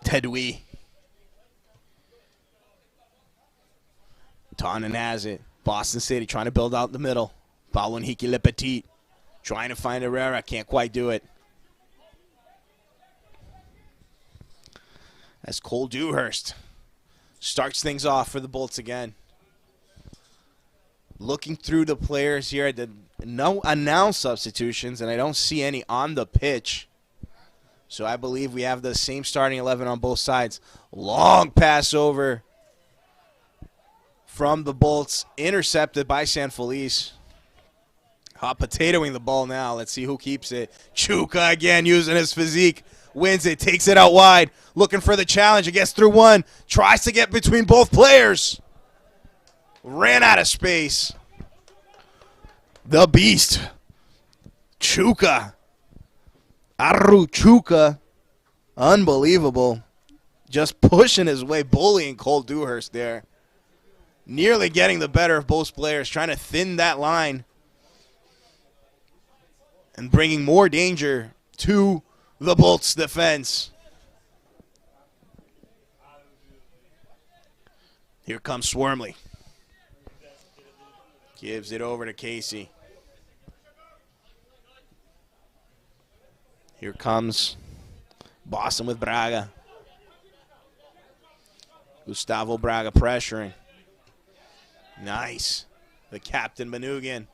Tedui. Tannen has it. Boston City trying to build out the middle. Paulo Henrique Le Petit trying to find Herrera. Can't quite do it. As Cole Dewhurst starts things off for the Bolts again. Looking through the players here, no announced substitutions, and I don't see any on the pitch. So I believe we have the same starting 11 on both sides. Long pass over from the Bolts, intercepted by San Felice. Hot potatoing the ball now. Let's see who keeps it. Chuka again using his physique. Wins it, takes it out wide. Looking for the challenge. It gets through one. Tries to get between both players. Ran out of space. The beast. Chuka. Aru Chuka. Unbelievable. Just pushing his way, bullying Cole Dewhurst there. Nearly getting the better of both players, trying to thin that line and bringing more danger to the Bolts defense. Here comes Swarmley. Gives it over to Casey. Here comes Boston with Braga. Gustavo Braga pressuring. Nice. The captain, Manugan.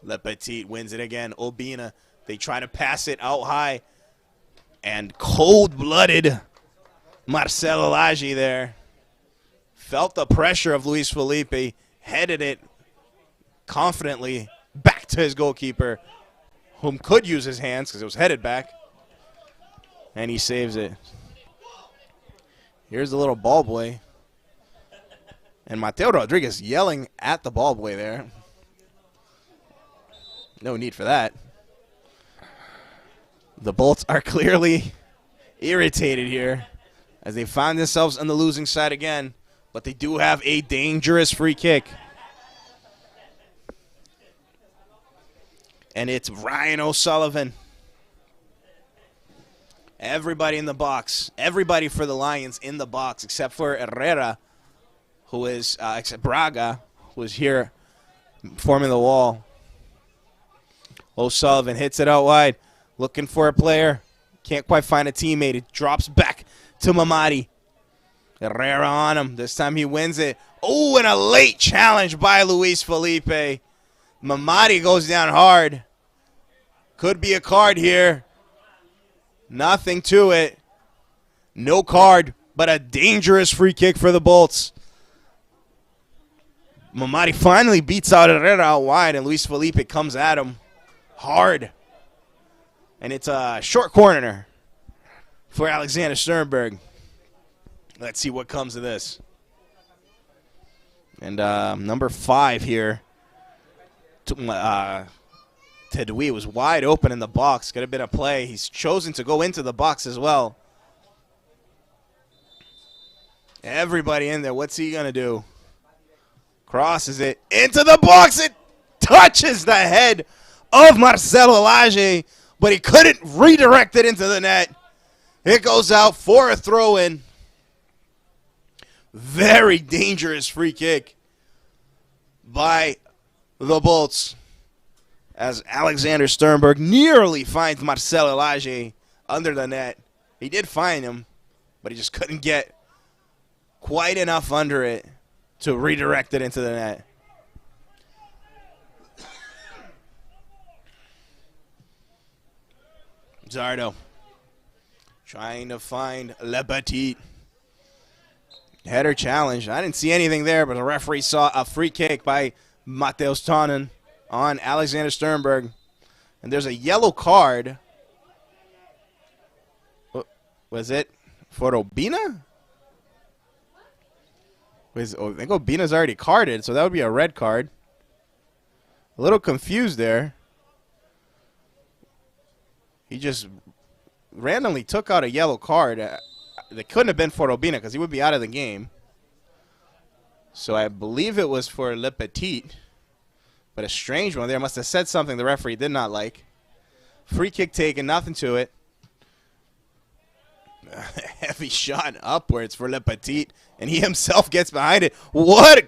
Le Petit wins it again. Obina. They try to pass it out high. And cold-blooded Marcelo Laggi there. Felt the pressure of Luis Felipe. Headed it confidently back to his goalkeeper, whom could use his hands because it was headed back. And he saves it. Here's the little ball boy. And Mateo Rodriguez yelling at the ball boy there. No need for that. The Bolts are clearly irritated here as they find themselves on the losing side again. But they do have a dangerous free kick. And it's Ryan O'Sullivan. Everybody in the box. Everybody for the Lions in the box except for Herrera, who is, except Braga, who is here forming the wall. O'Sullivan hits it out wide, looking for a player. Can't quite find a teammate. It drops back to Mamadi. Herrera on him. This time he wins it. Oh, and a late challenge by Luis Felipe. Mamadi goes down hard. Could be a card here. Nothing to it. No card, but a dangerous free kick for the Bolts. Mamadi finally beats out Herrera out wide, and Luis Felipe comes at him hard. And it's a short corner for Alexander Sternberg. Let's see what comes of this. And number 5 here. Tedui was wide open in the box. Could have been a play. He's chosen to go into the box as well. Everybody in there. What's he going to do? Crosses it into the box. It touches the head of Marcelo Lage, but he couldn't redirect it into the net. It goes out for a throw-in. Very dangerous free kick by the Bolts as Alexander Sternberg nearly finds Marcelo Lage under the net. He did find him, but he just couldn't get quite enough under it to redirect it into the net. Zardo trying to find Le Petit. Header challenge. I didn't see anything there, but the referee saw a free kick by Mateus Tonnen on Alexander Sternberg. And there's a yellow card. What was it? For Obina? I think Obina's already carded, so that would be a red card. A little confused there. He just randomly took out a yellow card. That couldn't have been for Obina because he would be out of the game. So I believe it was for Le Petit. But a strange one there. Must have said something the referee did not like. Free kick taken, nothing to it. A heavy shot upwards for Le Petit. And he himself gets behind it. What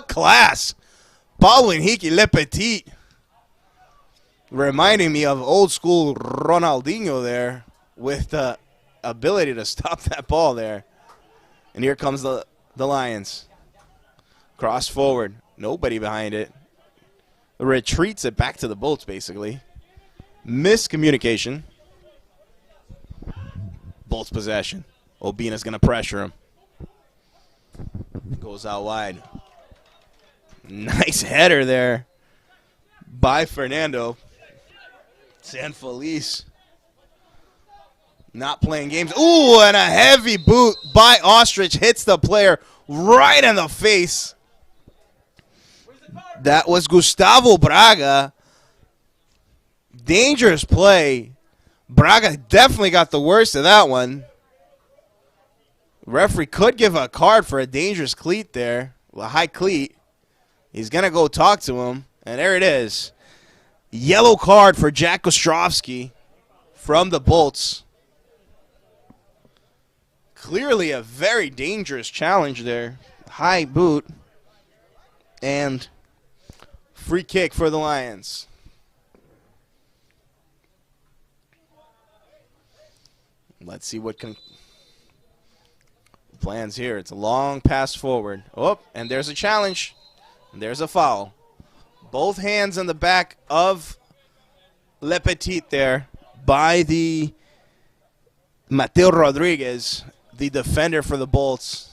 class. Paulo Henrique Le Petit. Reminding me of old school Ronaldinho there with the ability to stop that ball there. And here comes the Lions. Cross forward. Nobody behind it. Retreats it back to the Bolts, basically. Miscommunication. Bolts possession. Obina's going to pressure him. Goes out wide. Nice header there by Fernando. San Feliz not playing games. Ooh, and a heavy boot by Ostrich hits the player right in the face. That was Gustavo Braga. Dangerous play. Braga definitely got the worst of that one. Referee could give a card for a dangerous cleat there. A high cleat. He's going to go talk to him. And there it is. Yellow card for Jack Ostrovsky from the Bolts. Clearly a very dangerous challenge there. High boot. And free kick for the Lions. Let's see what plans here. It's a long pass forward. Oh, and there's a challenge. And there's a foul. Both hands on the back of Le Petit there by the Mateo Rodriguez, the defender for the Bolts.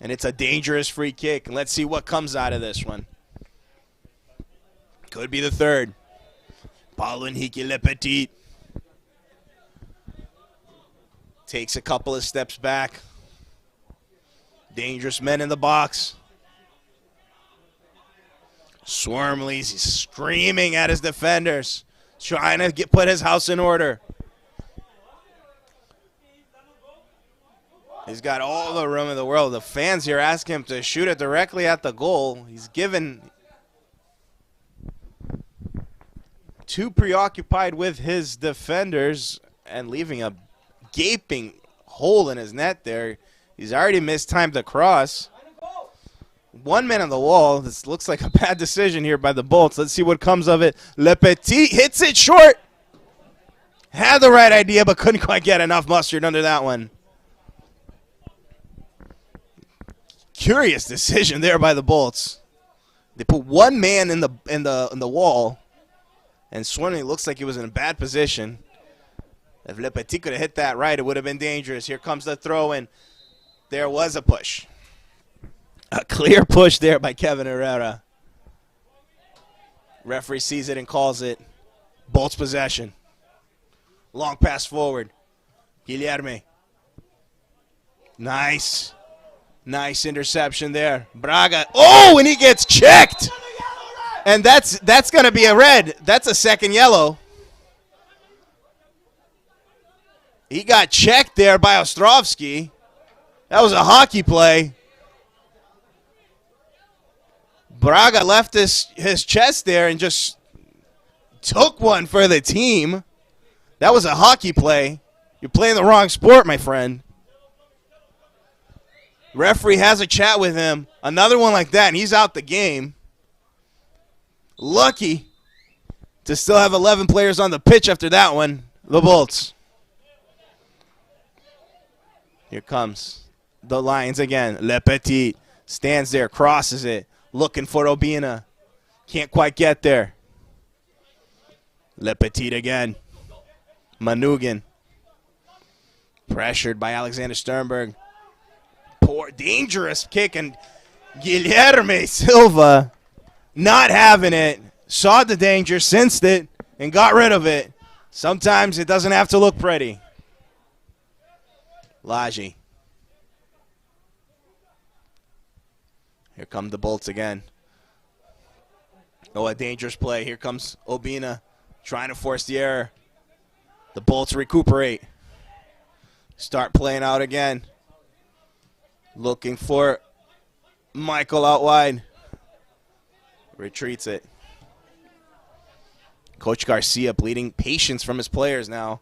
And it's a dangerous free kick. And let's see what comes out of this one. Could be the third. Paulo Henrique Le Petit. Takes a couple of steps back. Dangerous men in the box. Swarmley's screaming at his defenders, trying to put his house in order. He's got all the room in the world. The fans here ask him to shoot it directly at the goal. He's given too preoccupied with his defenders and leaving a gaping hole in his net there. He's already mistimed the cross. 1 man on the wall. This looks like a bad decision here by the Bolts. Let's see what comes of it. Le Petit hits it short. Had the right idea, but couldn't quite get enough mustard under that one. Curious decision there by the Bolts. They put 1 man in the wall, and Swarmley looks like he was in a bad position. If Le Petit could have hit that right, it would have been dangerous. Here comes the throw-in. There was a push. A clear push there by Kevin Herrera. Referee sees it and calls it. Bolts possession. Long pass forward. Guilherme. Nice. Nice interception there. Braga. Oh, and he gets checked. And that's going to be a red. That's a second yellow. He got checked there by Ostrovsky. That was a hockey play. Braga left his chest there and just took one for the team. That was a hockey play. You're playing the wrong sport, my friend. Referee has a chat with him. Another one like that, and he's out the game. Lucky to still have 11 players on the pitch after that one. The Bolts. Here comes the Lions again. Le Petit stands there, crosses it, looking for Obina. Can't quite get there. Le Petit again. Manugin. Pressured by Alexander Sternberg. Poor, dangerous kick, and Guilherme Silva not having it. Saw the danger, sensed it, and got rid of it. Sometimes it doesn't have to look pretty. Laji. Here come the Bolts again. Oh, a dangerous play. Here comes Obina trying to force the error. The Bolts recuperate. Start playing out again. Looking for Michael out wide. Retreats it. Coach Garcia bleeding patience from his players now.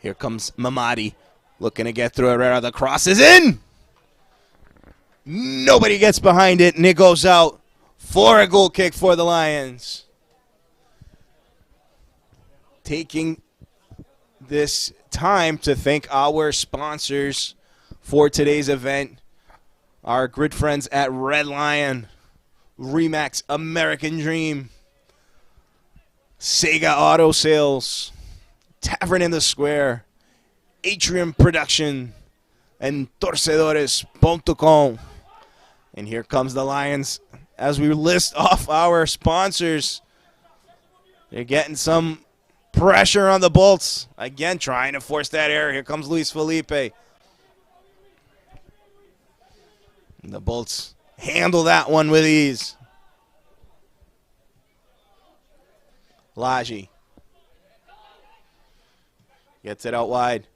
Here comes Mamadi. Looking to get through Herrera. The cross is in. Nobody gets behind it, and it goes out for a goal kick for the Lions. Taking this time to thank our sponsors for today's event. Our good friends at Red Lion, Remax American Dream, Sega Auto Sales, Tavern in the Square, Atrium Production, and Torcedores.com. And here comes the Lions. As we list off our sponsors, they're getting some pressure on the Bolts. Again, trying to force that error. Here comes Luis Felipe. And the Bolts handle that one with ease. Laji gets it out wide.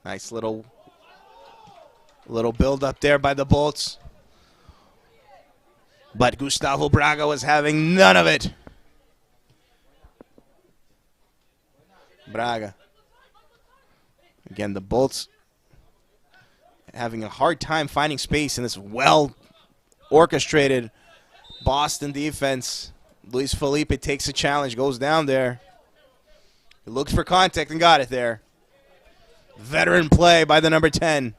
Nice little build up there by the Bolts. But Gustavo Braga was having none of it. Braga. Again, the Bolts having a hard time finding space in this well-orchestrated Boston defense. Luis Felipe takes a challenge, goes down there. He looks for contact and got it there. Veteran play by the number 10.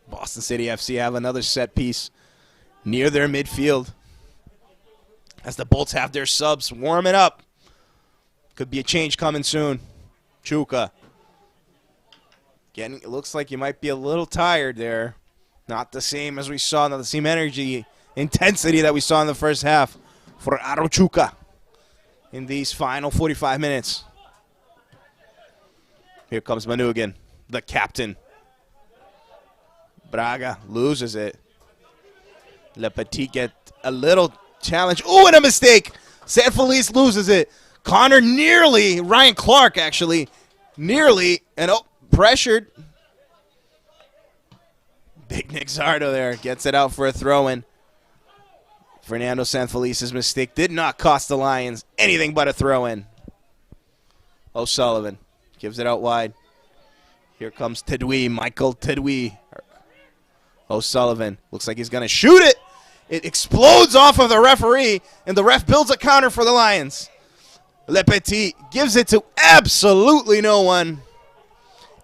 Boston City FC have another set piece near their midfield as the Bolts have their subs warming up. Could be a change coming soon. Chuka. It looks like you might be a little tired there. Not the same as we saw, not the same energy, intensity that we saw in the first half for Arochuca in these final 45 minutes. Here comes Manugan, the captain. Braga loses it. Le Petit get a little challenge. Oh, and a mistake. San Felice loses it. Connor nearly, Ryan Clark actually, nearly, and pressured. Big Nick Zardo there gets it out for a throw-in. Fernando Sanfelice's mistake did not cost the Lions anything but a throw-in. O'Sullivan gives it out wide. Here comes Tedwi, Michael Tedwi. O'Sullivan looks like he's going to shoot it. It explodes off of the referee, and the ref builds a counter for the Lions. Le Petit gives it to absolutely no one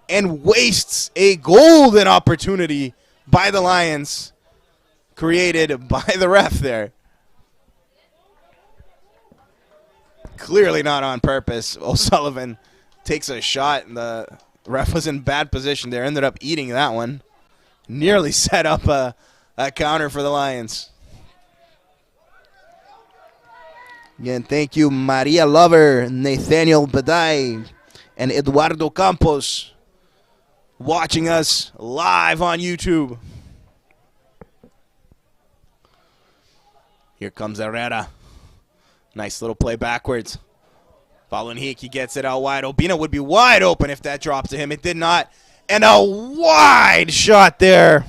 and wastes a golden opportunity by the Lions, created by the ref there. Clearly not on purpose. O'Sullivan takes a shot, and the ref was in bad position there. Ended up eating that one. Nearly set up a counter for the Lions. Again, thank you, Maria Lover, Nathaniel Badai, and Eduardo Campos, watching us live on YouTube. Here comes Herrera. Nice little play backwards. Following Hickey gets it out wide. Obina would be wide open if that dropped to him. It did not. And a wide shot there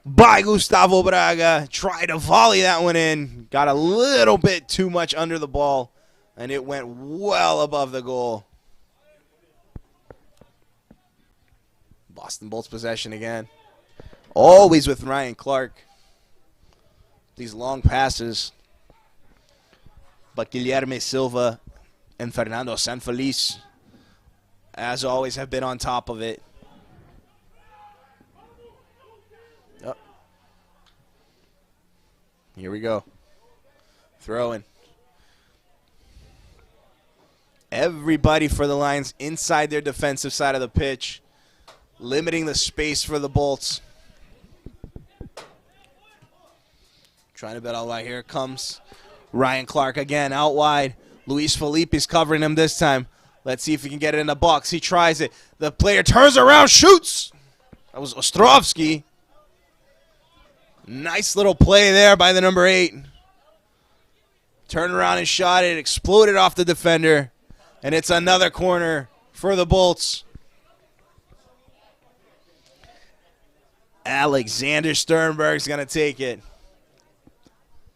by Gustavo Braga. Tried to volley that one in. Got a little bit too much under the ball, and it went well above the goal. Boston Bolts possession again. Always with Ryan Clark. These long passes. But Guilherme Silva and Fernando Sanfelice, as always, have been on top of it. Oh. Here we go. Throwing. Everybody for the Lions inside their defensive side of the pitch, limiting the space for the Bolts. Trying to bet all right. Here it comes. Ryan Clark again out wide. Luis Felipe is covering him this time. Let's see if he can get it in the box. He tries it. The player turns around, shoots. That was Ostrovsky. Nice little play there by the number 8. Turned around and shot it. Exploded off the defender. And it's another corner for the Bolts. Alexander Sternberg's going to take it.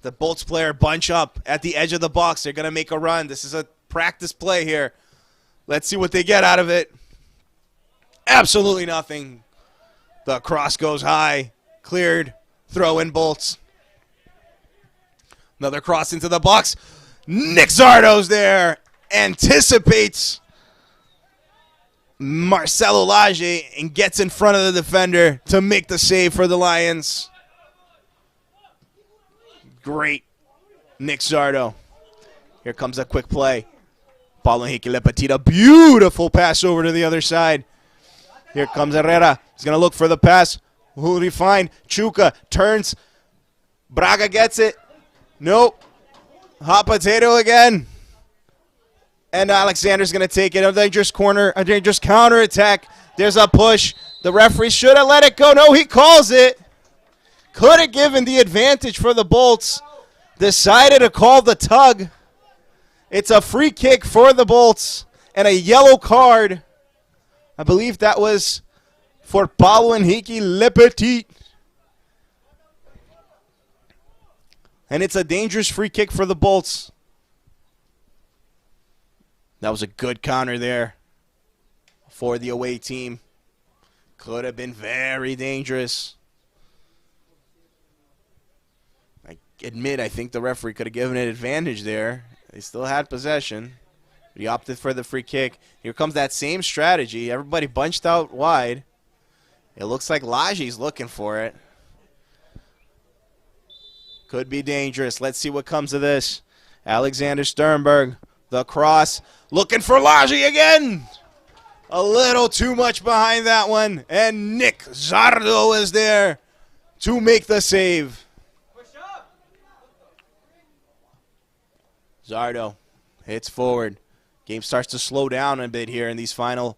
The Bolts player bunch up at the edge of the box. They're going to make a run. This is a practice play here. Let's see what they get out of it. Absolutely nothing. The cross goes high. Cleared. Throw in Bolts. Another cross into the box. Nick Zardo's there. Anticipates Marcelo Lage and gets in front of the defender to make the save for the Lions. Great Nick Zardo. Here comes a quick play. Paulo Henrique Lepetita. Beautiful pass over to the other side. Here comes Herrera. He's going to look for the pass. Who will he find? Chuka turns. Braga gets it. Nope. Hot potato again. And Alexander's going to take it. A dangerous corner. A dangerous counterattack. There's a push. The referee should have let it go. No, he calls it. Could have given the advantage for the Bolts. Decided to call the tug. It's a free kick for the Bolts and a yellow card. I believe that was for Paulo Henrique Lepetit. And it's a dangerous free kick for the Bolts. That was a good counter there for the away team. Could have been very dangerous. I admit, I think the referee could have given an advantage there. They still had possession. But he opted for the free kick. Here comes that same strategy. Everybody bunched out wide. It looks like Lage's looking for it. Could be dangerous. Let's see what comes of this. Alexander Sternberg, the cross. Looking for Lage again. A little too much behind that one. And Nick Zardo is there to make the save. Zardo hits forward. Game starts to slow down a bit here in this final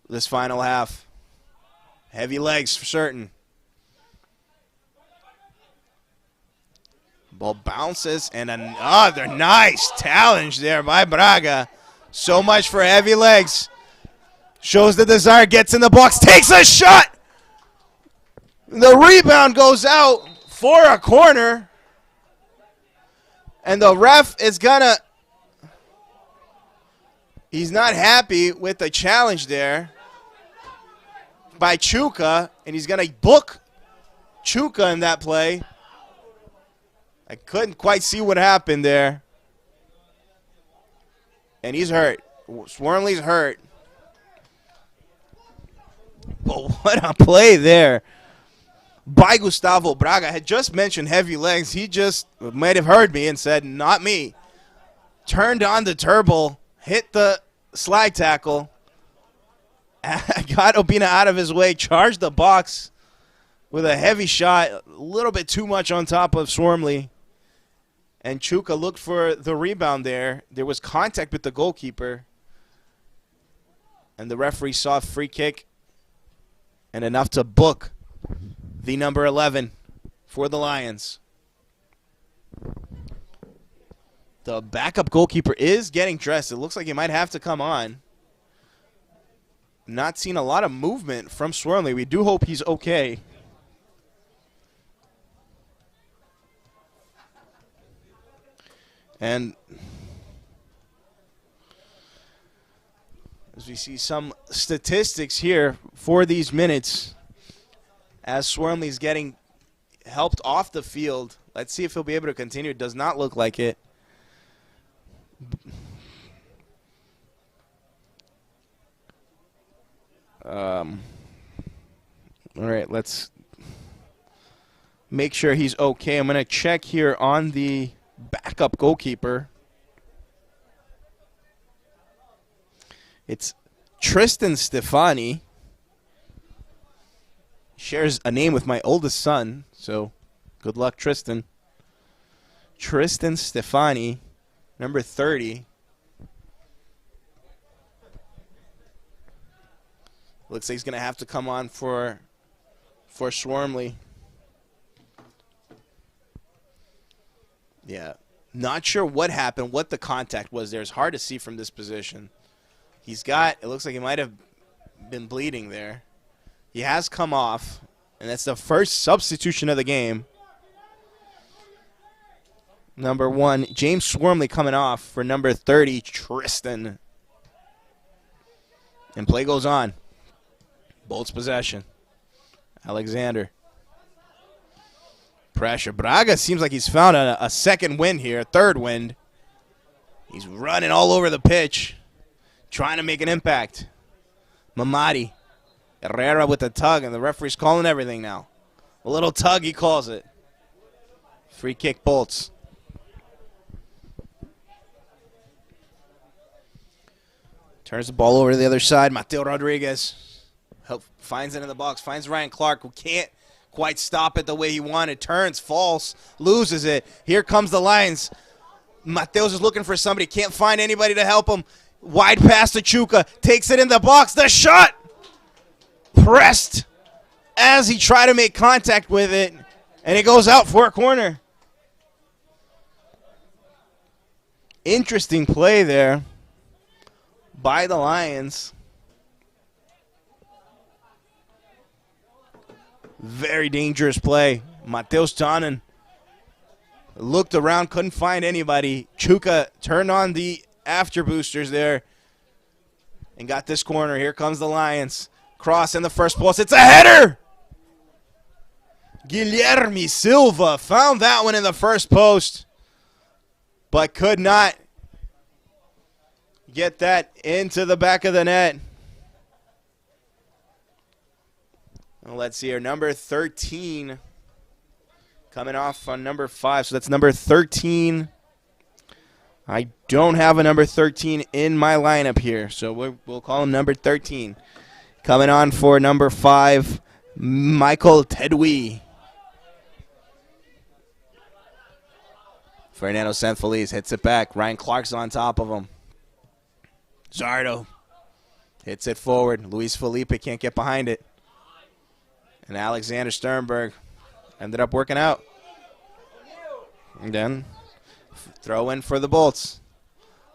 half. Heavy legs for certain. Ball bounces, and another nice challenge there by Braga. So much for heavy legs. Shows the desire, gets in the box, takes a shot. The rebound goes out for a corner. And the ref is he's not happy with the challenge there by Chuka, and he's going to book Chuka in that play. I couldn't quite see what happened there. And he's hurt. Swarmley's hurt. But what a play there by Gustavo Braga. I had just mentioned heavy legs. He just might have heard me and said, not me. Turned on the turbo, hit the slide tackle, got Obina out of his way, charged the box with a heavy shot, a little bit too much on top of Swarmley. And Chuka looked for the rebound there. There was contact with the goalkeeper. And the referee saw a free kick and enough to book the number 11 for the Lions. The backup goalkeeper is getting dressed. It looks like he might have to come on. Not seeing a lot of movement from Swarmley. We do hope he's okay. And as we see some statistics here for these minutes, as Swarmley's getting helped off the field. Let's see if he'll be able to continue. It does not look like it. All right, let's make sure he's okay. I'm going to check here on the backup goalkeeper. It's Tristan Stefani. Shares a name with my oldest son, so good luck, Tristan. Tristan Stefani, number 30. Looks like he's going to have to come on for Swarmley. Yeah, not sure what happened, what the contact was there. It's hard to see from this position. It looks like he might have been bleeding there. He has come off, and that's the first substitution of the game. Number 1, James Swarmley coming off for number 30, Tristan. And play goes on. Bolts possession. Alexander. Pressure. Braga seems like he's found a second wind here, a third wind. He's running all over the pitch, trying to make an impact. Mamadi. Herrera with a tug, and the referee's calling everything now. A little tug, he calls it. Free kick, Bolts. Turns the ball over to the other side. Mateo Rodriguez finds it in the box. Finds Ryan Clark, who can't quite stop it the way he wanted. Turns, falls, loses it. Here comes the Lions. Mateo's is looking for somebody. Can't find anybody to help him. Wide pass to Chuka. Takes it in the box. The shot! Pressed as he tried to make contact with it. And it goes out for a corner. Interesting play there by the Lions. Very dangerous play. Mateus Tannen looked around, couldn't find anybody. Chuka turned on the after boosters there and got this corner. Here comes the Lions. Cross in the first post. It's a header! Guilherme Silva found that one in the first post, but could not get that into the back of the net. Well, let's see here. Number 13 coming off on number 5. So that's number 13. I don't have a number 13 in my lineup here, so we'll call him number 13. Coming on for number 5, Michael Tedwi. Fernando Sanfeliz hits it back. Ryan Clark's on top of him. Zardo hits it forward. Luis Felipe can't get behind it. And Alexander Sternberg ended up working out. And then throw in for the Bolts.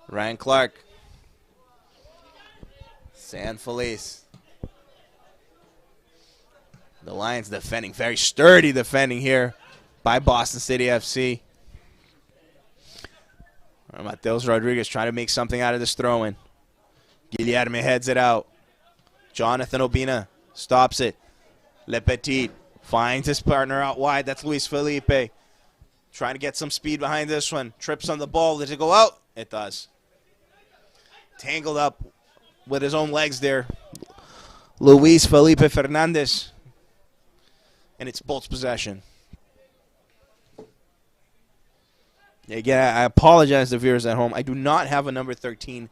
Ryan Clark. Sanfeliz. The Lions defending, very sturdy defending here by Boston City FC. Mateus Rodriguez trying to make something out of this throw-in. Guilherme heads it out. Jonathan Obina stops it. Le Petit finds his partner out wide. That's Luis Felipe. Trying to get some speed behind this one. Trips on the ball. Does it go out? It does. Tangled up with his own legs there. Luis Felipe Fernandez. And it's Bolts possession. Again, I apologize to viewers at home. I do not have a number 13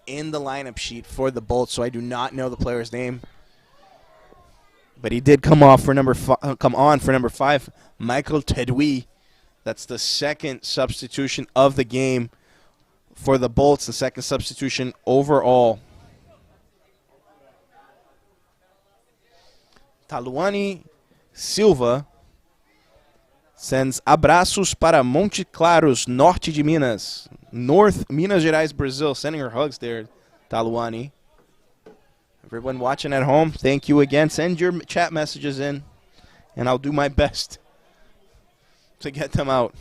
in the lineup sheet for the Bolts, so I do not know the player's name. But he did come on for number 5, Michael Tedui. That's the second substitution of the game for the Bolts, the second substitution overall. Taluani Silva sends abraços para Monte Claros, norte de Minas. North Minas Gerais, Brazil. Sending her hugs there, Taluani. Everyone watching at home, thank you again. Send your chat messages in, and I'll do my best to get them out.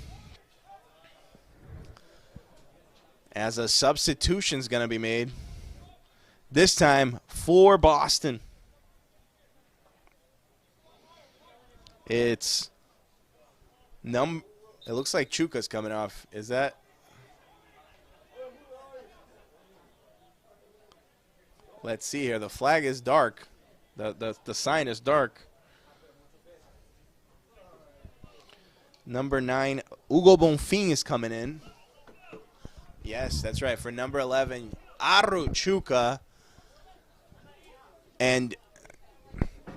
As a substitution's going to be made, this time for Boston. It looks like Chuka's coming off. Is that? Let's see here. The flag is dark. The sign is dark. Number 9, Hugo Bonfim is coming in. Yes, that's right. For number 11, Aru Chuka. And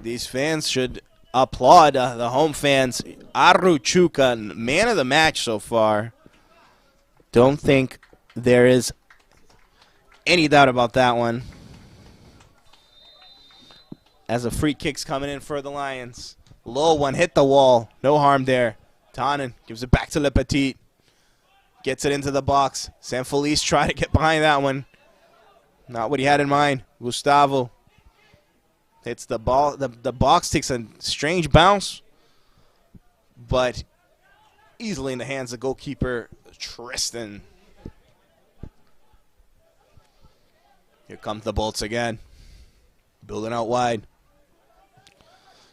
these fans should applaud the home fans. Aru Chuka, man of the match so far. Don't think there is any doubt about that one. As a free kick's coming in for the Lions. Low one, hit the wall. No harm there. Tannen gives it back to Le Petit. Gets it into the box. Sanfeliz trying to get behind that one. Not what he had in mind. Gustavo hits the ball. The box takes a strange bounce, but easily in the hands of goalkeeper Tristan. Here comes the Bolts again. Building out wide.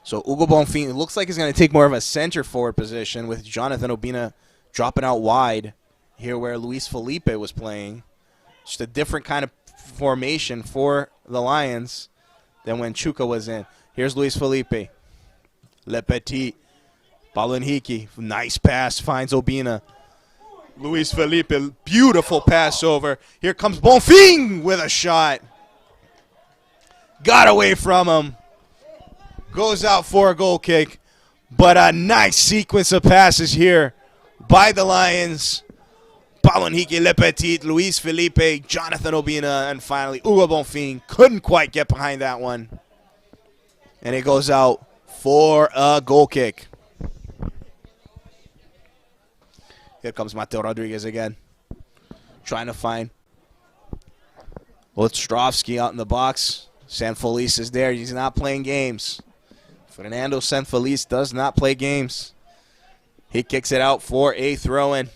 So Hugo Bonfim, it looks like he's going to take more of a center forward position with Jonathan Obina dropping out wide here where Luis Felipe was playing. Just a different kind of formation for the Lions than when Chuka was in. Here's Luis Felipe. Le Petit. Paulo Henrique. Nice pass. Finds Obina. Luis Felipe. Beautiful pass over. Here comes Bonfim with a shot. Got away from him. Goes out for a goal kick. But a nice sequence of passes here by the Lions. Paulo Henrique, Le Petit, Luis Felipe, Jonathan Obina, and finally Hugo Bonfim. Couldn't quite get behind that one. And it goes out for a goal kick. Here comes Mateo Rodriguez again. Trying to find Ostrovsky out in the box. Sanfeliz is there. He's not playing games. Fernando Sanfeliz does not play games. He kicks it out for a throw-in.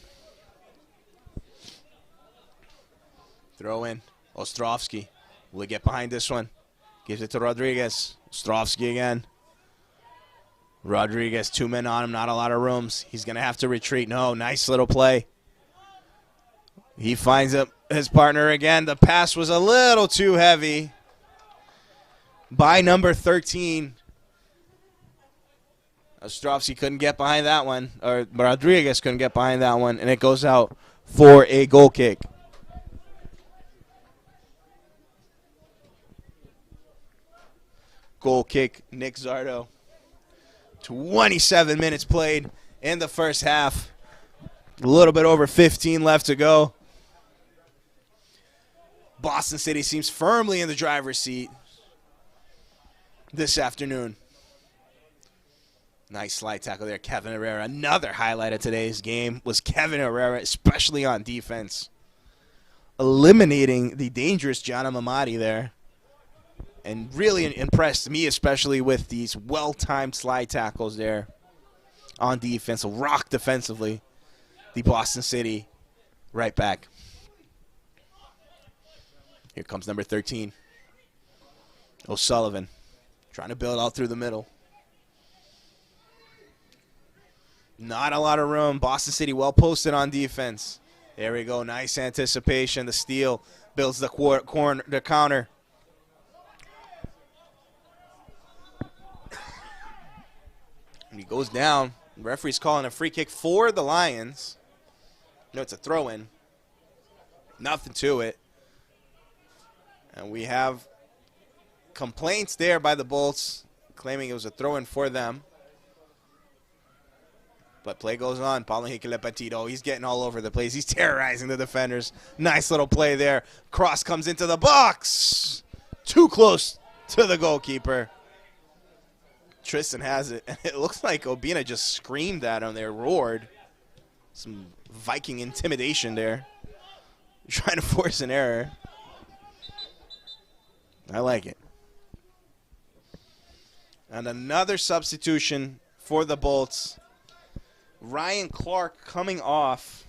Throw-in. Ostrovsky. Will he get behind this one? Gives it to Rodriguez. Ostrovsky again. Rodriguez, 2 men on him. Not a lot of rooms. He's going to have to retreat. No, nice little play. He finds his partner again. The pass was a little too heavy by number 13. Ostrovsky couldn't get behind that one, or Rodriguez couldn't get behind that one, and it goes out for a goal kick. Goal kick, Nick Zardo. 27 minutes played in the first half. A little bit over 15 left to go. Boston City seems firmly in the driver's seat this afternoon. Nice slide tackle there, Kevin Herrera. Another highlight of today's game was Kevin Herrera, especially on defense. Eliminating the dangerous Gianna Mamadi there. And really impressed me, especially with these well-timed slide tackles there on defense. A rock defensively, the Boston City right back. Here comes number 13. O'Sullivan trying to build out through the middle. Not a lot of room. Boston City well posted on defense. There we go. Nice anticipation. The steal builds the counter. And he goes down. The referee's calling a free kick for the Lions. No, it's a throw-in. Nothing to it. And we have complaints there by the Bolts, claiming it was a throw-in for them. But play goes on. Paulo Henrique Lepetito, he's getting all over the place. He's terrorizing the defenders. Nice little play there. Cross comes into the box. Too close to the goalkeeper. Tristan has it. And it looks like Obina just screamed at him there, roared. Some Viking intimidation there. Trying to force an error. I like it. And another substitution for the Bolts. Ryan Clark coming off.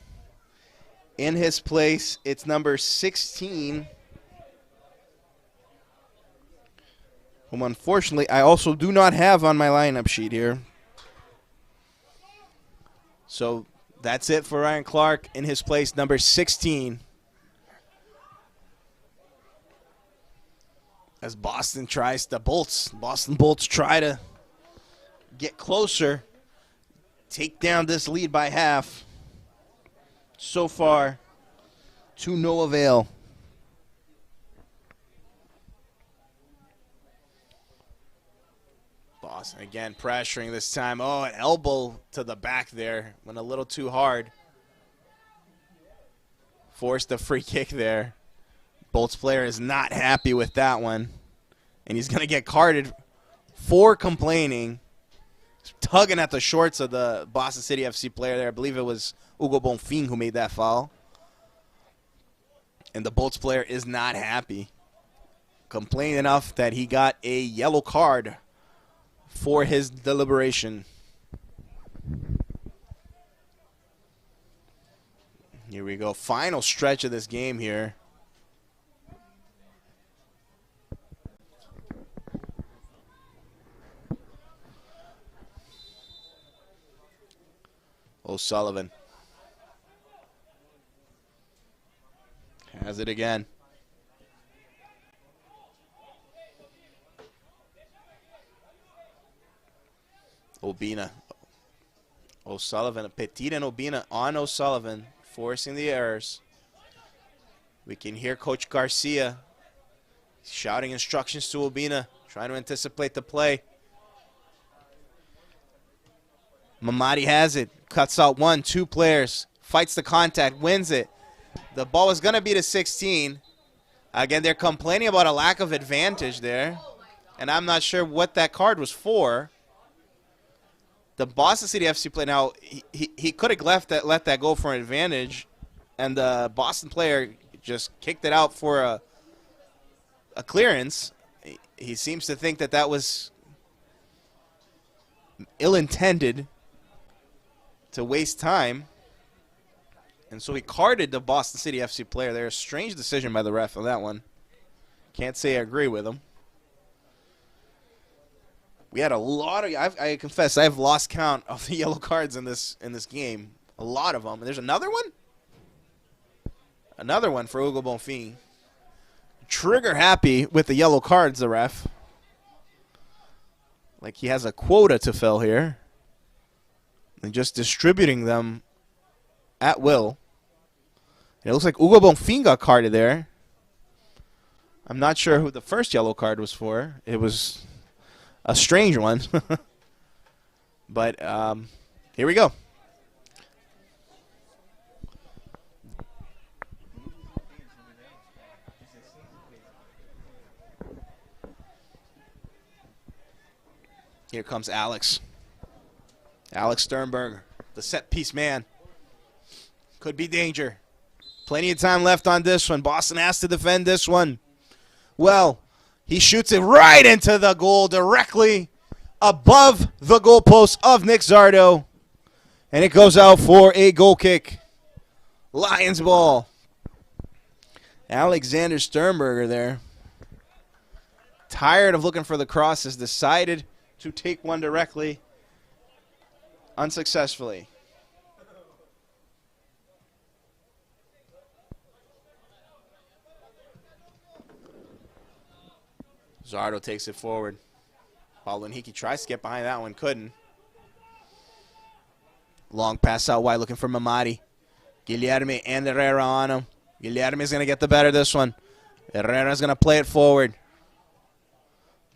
In his place, it's number 16. Whom unfortunately I also do not have on my lineup sheet here. So that's it for Ryan Clark. In his place, number 16. As Boston Bolts try to get closer. Take down this lead by half. So far, to no avail. Boston again pressuring this time. Oh, an elbow to the back there. Went a little too hard. Forced a free kick there. Bolts player is not happy with that one. And he's going to get carded for complaining. Tugging at the shorts of the Boston City FC player there. I believe it was Hugo Bonfim who made that foul. And the Bolts player is not happy. Complained enough that he got a yellow card for his deliberation. Here we go. Final stretch of this game here. O'Sullivan has it again. Obina. O'Sullivan. Petit and Obina on O'Sullivan, forcing the errors. We can hear Coach Garcia shouting instructions to Obina, trying to anticipate the play. Mamadi has it. Cuts out 1, 2 players. Fights the contact. Wins it. The ball was going to be to 16. Again, they're complaining about a lack of advantage there. And I'm not sure what that card was for. The Boston City FC player, now, he could have let that go for an advantage. And the Boston player just kicked it out for a clearance. He seems to think that was ill-intended, to waste time. And so he carded the Boston City FC player there. A strange decision by the ref on that one. Can't say I agree with him. We had a lot of, I confess, I've lost count of the yellow cards in this game. A lot of them. And there's another one? Another one for Hugo Bonfim. Trigger happy with the yellow cards, the ref. Like he has a quota to fill here. And just distributing them at will. And it looks like Hugo Bonfim got carded there. I'm not sure who the first yellow card was for. It was a strange one. But here we go. Here comes Alex. Alex Sternberger, the set-piece man. Could be danger. Plenty of time left on this one. Boston has to defend this one. Well, he shoots it right into the goal, directly above the goalpost of Nick Zardo. And it goes out for a goal kick. Lions ball. Alexander Sternberger there, tired of looking for the crosses, decided to take one directly, unsuccessfully. Zardo takes it forward. Malden tries to get behind that one, couldn't. Long pass out wide, looking for Mamadi. Guilherme and Herrera on him. Guilherme's going to get the better of this one. Herrera's going to play it forward.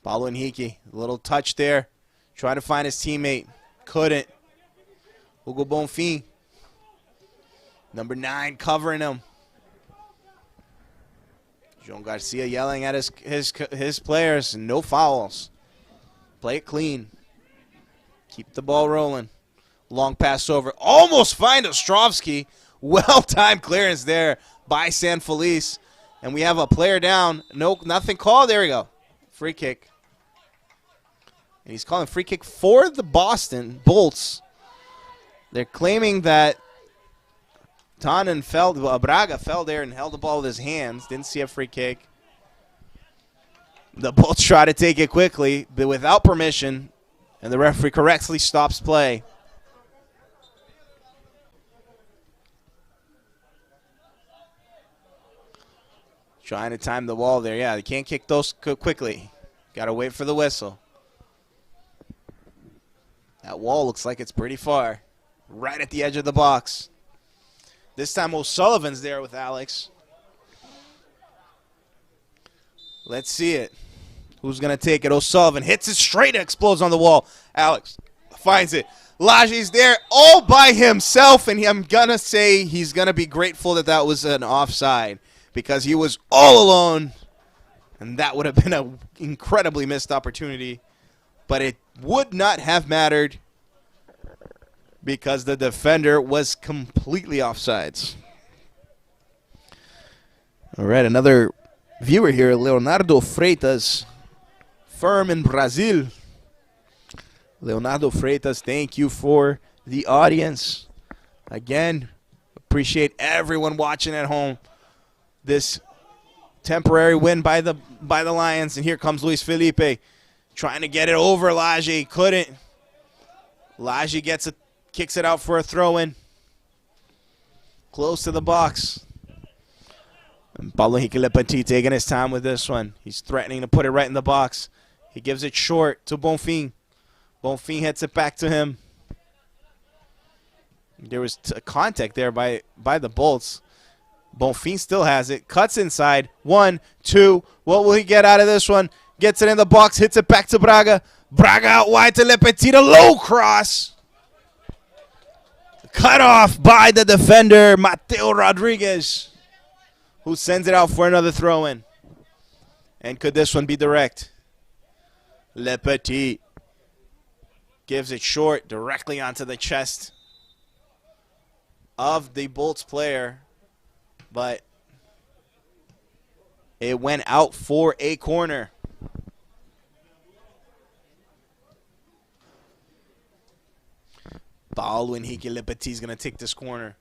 Paulo Henrique, a little touch there. Trying to find his teammate. Couldn't. Hugo Bonfim. Number 9 covering him. João Garcia yelling at his players. No fouls. Play it clean. Keep the ball rolling. Long pass over. Almost find Ostrovsky. Well-timed clearance there by San Felice. And we have a player down. Nothing called. There we go. Free kick. And he's calling free kick for the Boston Bolts. They're claiming that Braga fell there and held the ball with his hands. Didn't see a free kick. The Bolts try to take it quickly, but without permission. And the referee correctly stops play. Trying to time the wall there. Yeah, they can't kick those quickly. Got to wait for the whistle. That wall looks like it's pretty far. Right at the edge of the box. This time O'Sullivan's there with Alex. Let's see it. Who's going to take it? O'Sullivan hits it straight. It explodes on the wall. Alex finds it. Laje's there all by himself, and I'm going to say he's going to be grateful that that was an offside, because he was all alone, and that would have been an incredibly missed opportunity. But it would not have mattered because the defender was completely offsides. All right, another viewer here, Leonardo Freitas, firm in Brazil. Leonardo Freitas, thank you for the audience. Again, appreciate everyone watching at home. This temporary win by the Lions, and here comes Luis Felipe trying to get it over Laje. Couldn't. Laje kicks it out for a throw-in. Close to the box. And Paulo Henrique taking his time with this one. He's threatening to put it right in the box. He gives it short to Bonfim. Bonfim hits it back to him. There was contact there by the Bolts. Bonfim still has it. Cuts inside. 1, 2. What will he get out of this one? Gets it in the box. Hits it back to Braga. Braga out wide to Le Petit. A low cross. Cut off by the defender, Mateo Rodriguez, who sends it out for another throw-in. And could this one be direct? Le Petit gives it short directly onto the chest of the Bolts player, but it went out for a corner. Paulo Henrique Le Petit is going to take this corner.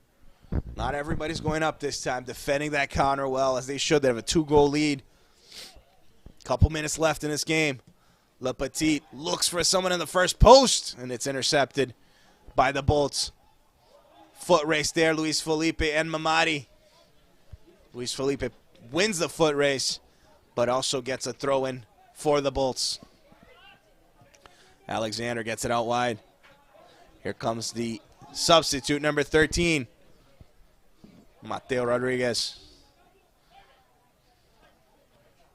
Not everybody's going up this time, defending that counter well, as they should. They have a 2-goal lead. Couple minutes left in this game. Le Petit looks for someone in the first post, and it's intercepted by the Bolts. Foot race there, Luis Felipe and Mamadi. Luis Felipe wins the foot race, but also gets a throw-in for the Bolts. Alexander gets it out wide. Here comes the substitute, number 13, Mateo Rodriguez.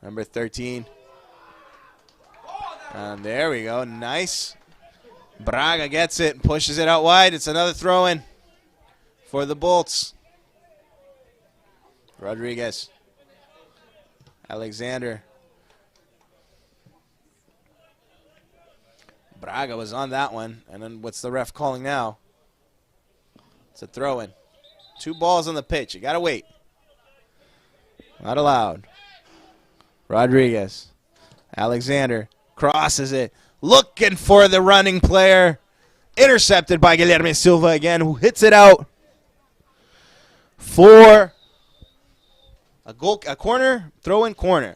Number 13. And there we go. Nice. Braga gets it and pushes it out wide. It's another throw-in for the Bolts. Rodriguez. Alexander. Fraga was on that one. And then what's the ref calling now? It's a throw-in. 2 balls on the pitch. You got to wait. Not allowed. Rodriguez. Alexander crosses it. Looking for the running player. Intercepted by Guilherme Silva again, who hits it out for a corner, throw-in corner.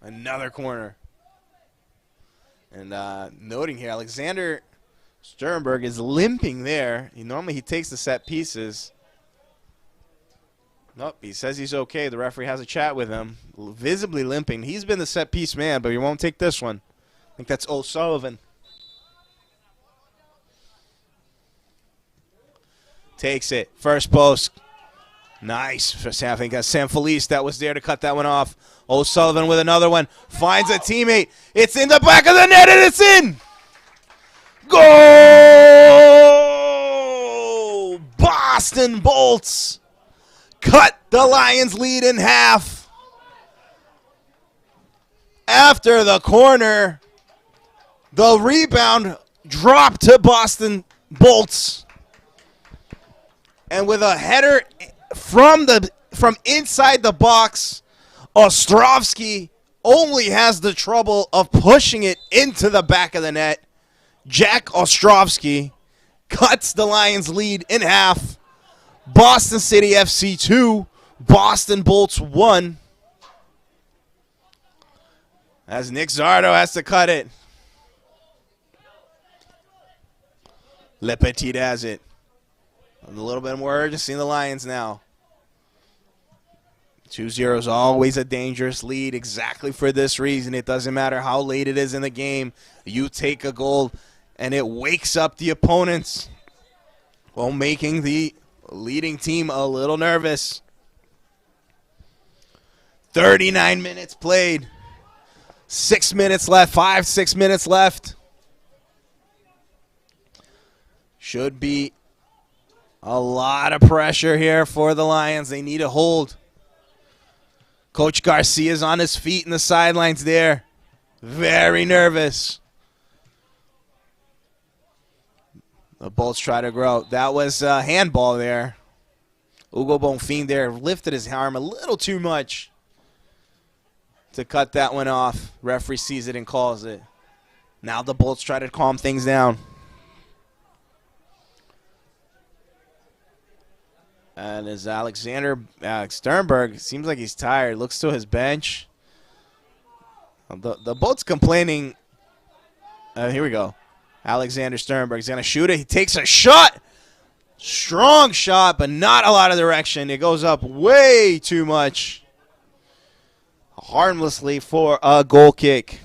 Another corner. And noting here, Alexander Sternberg is limping there. Normally he takes the set pieces. Nope, he says he's okay. The referee has a chat with him, visibly limping. He's been the set piece man, but he won't take this one. I think that's O'Sullivan. Takes it. First post. Nice. I think that's Sam Felice that was there to cut that one off. O'Sullivan with another one. Finds a teammate. It's in the back of the net, and it's in. Goal! Boston Bolts cut the Lions' lead in half. After the corner, the rebound dropped to Boston Bolts. And with a header from inside the box, Ostrovsky only has the trouble of pushing it into the back of the net. Jack Ostrovsky cuts the Lions' lead in half. Boston City FC 2, Boston Bolts 1. As Nick Zardo has to cut it. Le Petit has it. A little bit more urgency in the Lions now. 2-0 is always a dangerous lead exactly for this reason. It doesn't matter how late it is in the game. You take a goal, and it wakes up the opponents while making the leading team a little nervous. 39 minutes played. 6 minutes left. 5-6 minutes left. Should be a lot of pressure here for the Lions. They need a hold. Coach Garcia's on his feet in the sidelines there. Very nervous. The Bolts try to grow. That was a handball there. Hugo Bonfim there lifted his arm a little too much to cut that one off. Referee sees it and calls it. Now the Bolts try to calm things down. And as Alexander Sternberg, seems like he's tired, looks to his bench. The Bolts complaining. Here we go. Alexander Sternberg's going to shoot it. He takes a shot. Strong shot, but not a lot of direction. It goes up way too much. Harmlessly for a goal kick.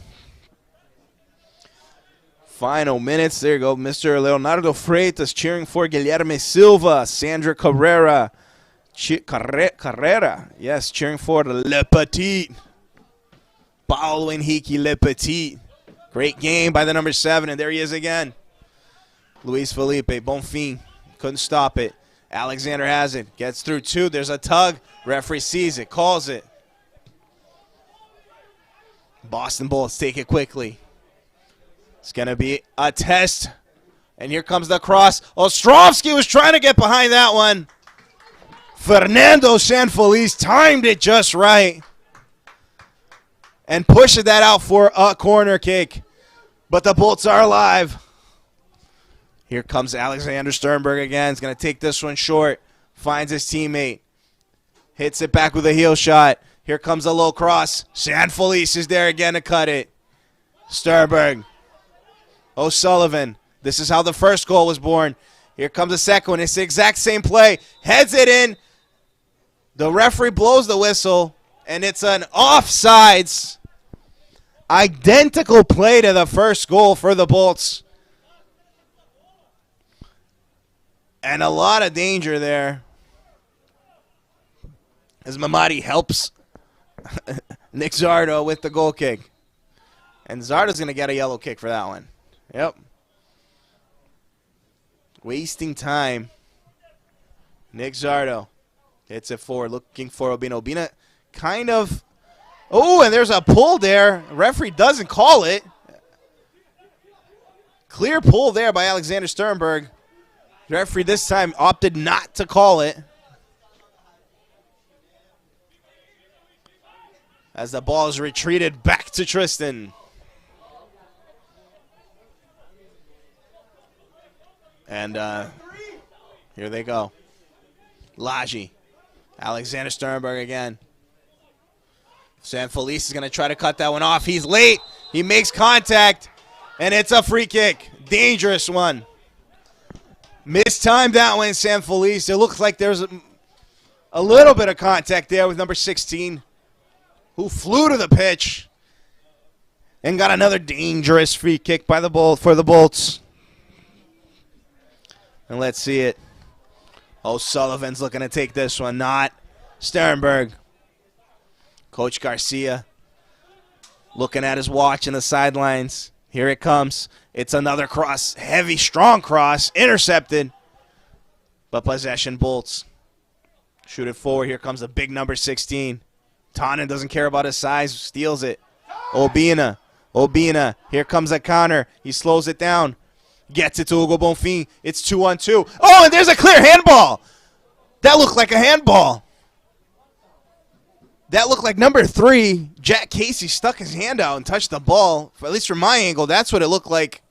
Final minutes. There you go. Mr. Leonardo Freitas cheering for Guilherme Silva. Sandra Carrera. Carrera. Yes, cheering for Le Petit. Paulo Henrique Le Petit. Great game by the number 7, and there he is again. Luis Felipe Bonfim. Couldn't stop it. Alexander has it. Gets through 2. There's a tug. Referee sees it. Calls it. Boston Bolts take it quickly. It's going to be a test. And here comes the cross. Ostrovsky was trying to get behind that one. Fernando Sanfeliz timed it just right. And pushed that out for a corner kick. But the Bolts are alive. Here comes Alexander Sternberg again. He's going to take this one short. Finds his teammate. Hits it back with a heel shot. Here comes a low cross. Sanfeliz is there again to cut it. Sternberg. O'Sullivan. This is how the first goal was born. Here comes the second one. It's the exact same play. Heads it in. The referee blows the whistle, and it's an offsides. Identical play to the first goal for the Bolts. And a lot of danger there. As Mamadi helps Nick Zardo with the goal kick. And Zardo's going to get a yellow kick for that one. Yep. Wasting time. Nick Zardo hits it forward, looking for Obina. Obina kind of... Oh, and there's a pull there. Referee doesn't call it. Clear pull there by Alexander Sternberg. The referee this time opted not to call it. As the ball is retreated back to Tristan. And here they go. Laji. Alexander Sternberg again. San Felice is going to try to cut that one off. He's late. He makes contact. And it's a free kick. Dangerous one. Mistimed that one, San Felice. It looks like there's a little bit of contact there with number 16, who flew to the pitch and got another dangerous free kick by the for the Bolts. And let's see it. O'Sullivan's looking to take this one, not Sternberg. Coach Garcia looking at his watch in the sidelines. Here it comes. It's another cross. Heavy, strong cross. Intercepted. But possession Bolts. Shoot it forward. Here comes the big number 16. Tannen doesn't care about his size. Steals it. Obina. Obina. Here comes a counter. He slows it down. Gets it to Hugo Bonfim. It's 2-on-2. Oh, and there's a clear handball. That looked like a handball. That looked like number 3, Jack Casey, stuck his hand out and touched the ball. At least from my angle, that's what it looked like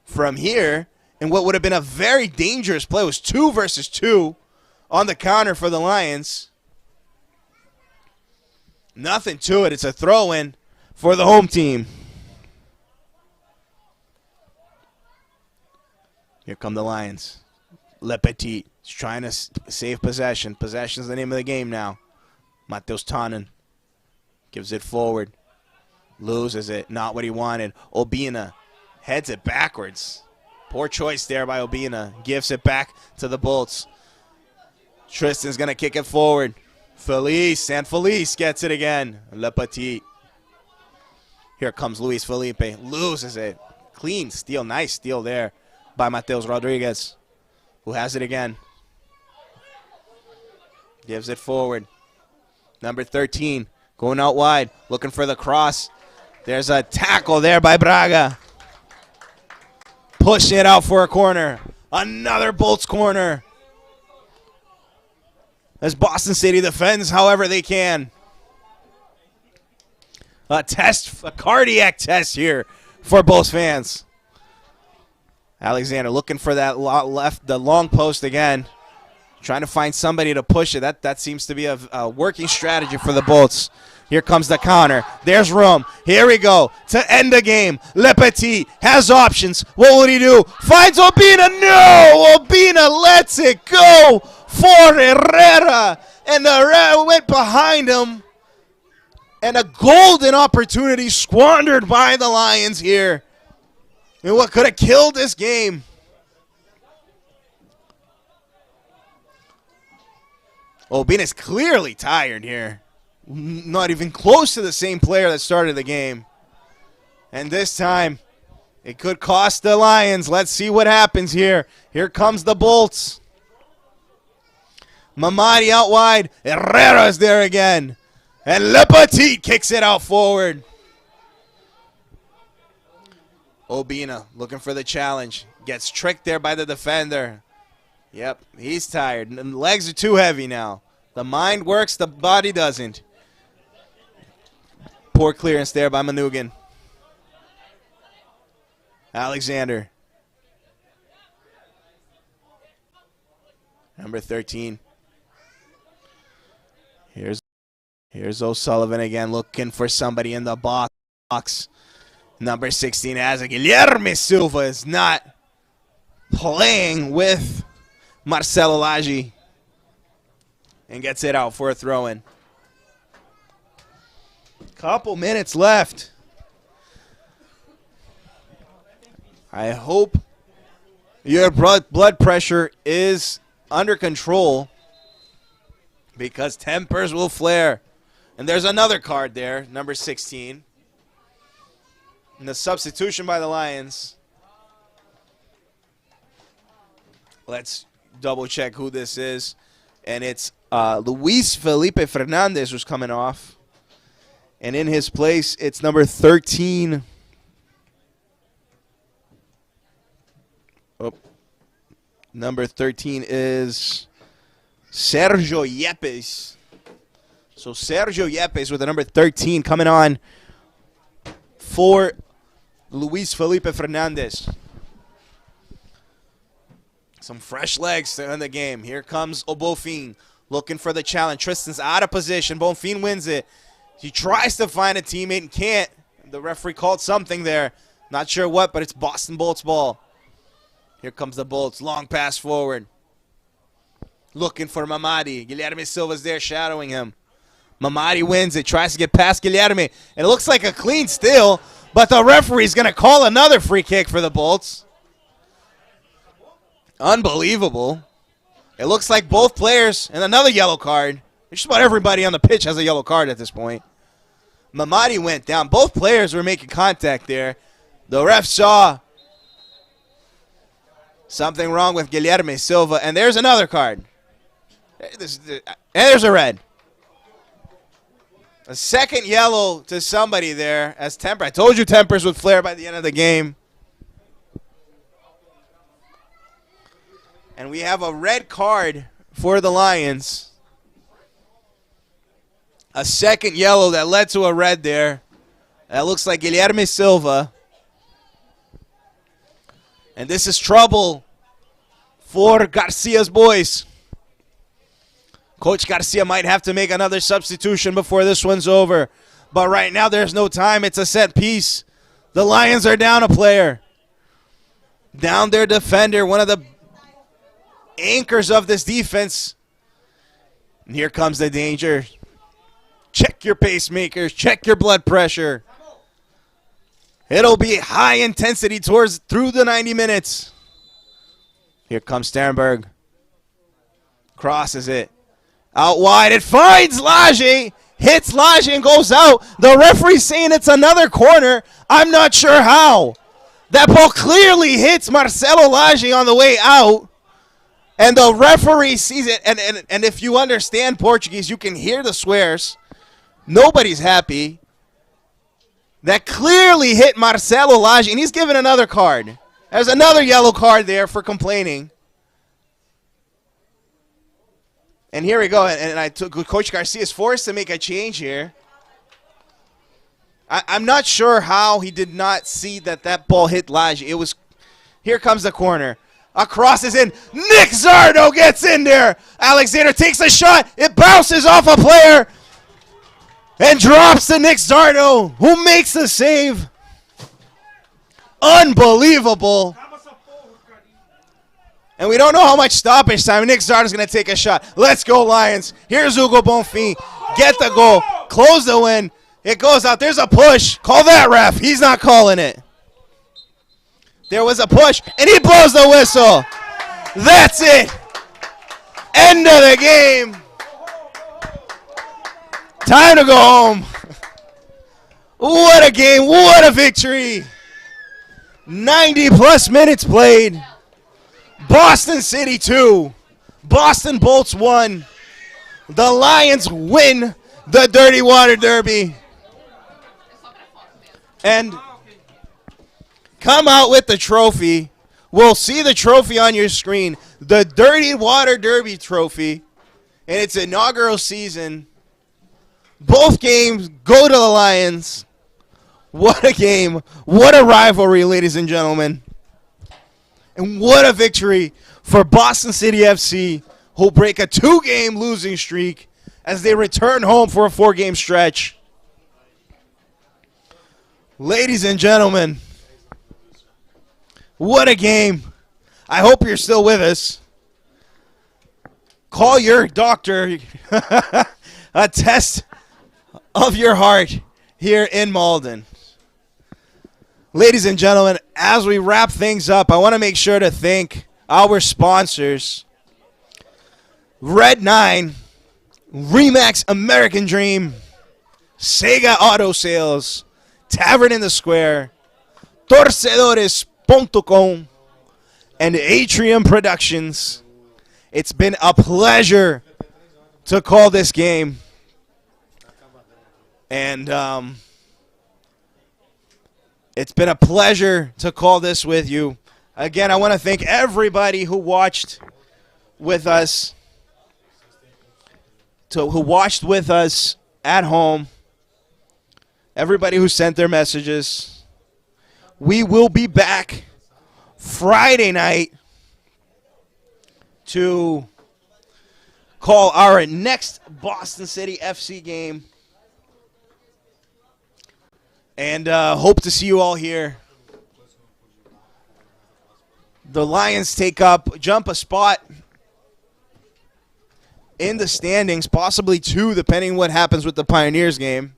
from here. And what would have been a very dangerous play was 2 versus 2 on the counter for the Lions. Nothing to it. It's a throw-in for the home team. Here come the Lions. Le Petit is trying to save possession. Possession is the name of the game now. Mateus Tannen gives it forward. Loses it. Not what he wanted. Obina heads it backwards. Poor choice there by Obina. Gives it back to the Bolts. Tristan's going to kick it forward. Felice. San Felice gets it again. Le Petit. Here comes Luis Felipe. Loses it. Clean steal. Nice steal there by Mateus Rodriguez, who has it again. Gives it forward. Number 13 going out wide, looking for the cross. There's a tackle there by Braga. Pushing it out for a corner. Another Bolts corner. As Boston City defends however they can. A cardiac test here for Bolts fans. Alexander looking for that the long post again. Trying to find somebody to push it. That seems to be a working strategy for the Bolts. Here comes the counter. There's room. Here we go. To end the game. Le Petit has options. What will he do? Finds Obina. No! Obina lets it go for Herrera. And Herrera went behind him. And a golden opportunity squandered by the Lions here. And what could have killed this game. Obina's clearly tired here. Not even close to the same player that started the game. And this time, it could cost the Lions. Let's see what happens here. Here comes the Bolts. Mamadi out wide. Herrera's there again. And Le Petit kicks it out forward. Obina looking for the challenge. Gets tricked there by the defender. Yep, he's tired. The legs are too heavy now. The mind works, the body doesn't. Poor clearance there by Manugan. Alexander. Number 13. Here's O'Sullivan again looking for somebody in the box. Number 16 has it. Guilherme Silva is not playing with Marcelo Lagi and gets it out for a throw-in. Couple minutes left. I hope your blood pressure is under control because tempers will flare. And there's another card there, number 16. And the substitution by the Lions. Let's double check who this is. And it's Luis Felipe Fernandez who's coming off. And in his place, it's number 13. Number 13 is Sergio Yepes. So Sergio Yepes with the number 13 coming on for Luis Felipe Fernandez. Some fresh legs to end the game. Here comes Obofin looking for the challenge. Tristan's out of position. Bonfim wins it. He tries to find a teammate and can't. The referee called something there. Not sure what, but it's Boston Bolts ball. Here comes the Bolts. Long pass forward. Looking for Mamadi. Guilherme Silva's there shadowing him. Mamadi wins it. Tries to get past Guilherme. And it looks like a clean steal, but the referee's going to call another free kick for the Bolts. Unbelievable. It looks like both players, and another yellow card. Just about everybody on the pitch has a yellow card at this point. Mamadi went down. Both players were making contact there. The ref saw something wrong with Guilherme Silva, and there's another card. And there's a red. A second yellow to somebody there as Temper. I told you tempers would flare by the end of the game. And we have a red card for the Lions. A second yellow that led to a red there. That looks like Guilherme Silva. And this is trouble for Garcia's boys. Coach Garcia might have to make another substitution before this one's over. But right now there's no time. It's a set piece. The Lions are down a player. Down their defender, one of the anchors of this defense. And here comes the danger. Check your pacemakers. Check your blood pressure. It'll be high intensity through the 90 minutes. Here comes Sternberg. Crosses it. Out wide. It finds Laje. Hits Laje and goes out. The referee's saying it's another corner. I'm not sure how. That ball clearly hits Marcelo Laje on the way out. And the referee sees it. And if you understand Portuguese, you can hear the swears. Nobody's happy. That clearly hit Marcelo Laje, and he's given another card. There's another yellow card there for complaining. And here we go. And Coach Garcia is forced to make a change here. I'm not sure how he did not see that ball hit Laje. Here comes the corner. A cross is in. Nick Zardo gets in there. Alexander takes a shot. It bounces off a player and drops to Nick Zardo, who makes the save. Unbelievable. And we don't know how much stoppage time. Nick Zardo's going to take a shot. Let's go, Lions. Here's Hugo Bonfim. Get the goal. Close the win. It goes out. There's a push. Call that ref. He's not calling it. There was a push, and he blows the whistle. That's it. End of the game. Time to go home. What a game. What a victory. 90-plus minutes played. Boston City 2. Boston Bolts 1. The Lions win the Dirty Water Derby. And come out with the trophy. We'll see the trophy on your screen. The Dirty Water Derby trophy. In its inaugural season. Both games go to the Lions. What a game. What a rivalry, ladies and gentlemen. And what a victory for Boston City FC, who'll break a 2-game losing streak as they return home for a 4-game stretch. Ladies and gentlemen, what a game. I hope you're still with us. Call your doctor. A test of your heart here in Malden. Ladies and gentlemen, as we wrap things up, I want to make sure to thank our sponsors. Red 9, Remax American Dream, Sega Auto Sales, Tavern in the Square, Torcedores.com, and Atrium Productions. It's been a pleasure to call this game. And it's been a pleasure to call this with you. Again, I want to thank everybody who watched with us, at home, everybody who sent their messages. We will be back Friday night to call our next Boston City FC game. And hope to see you all here. The Lions jump a spot in the standings, possibly 2, depending what happens with the Pioneers game.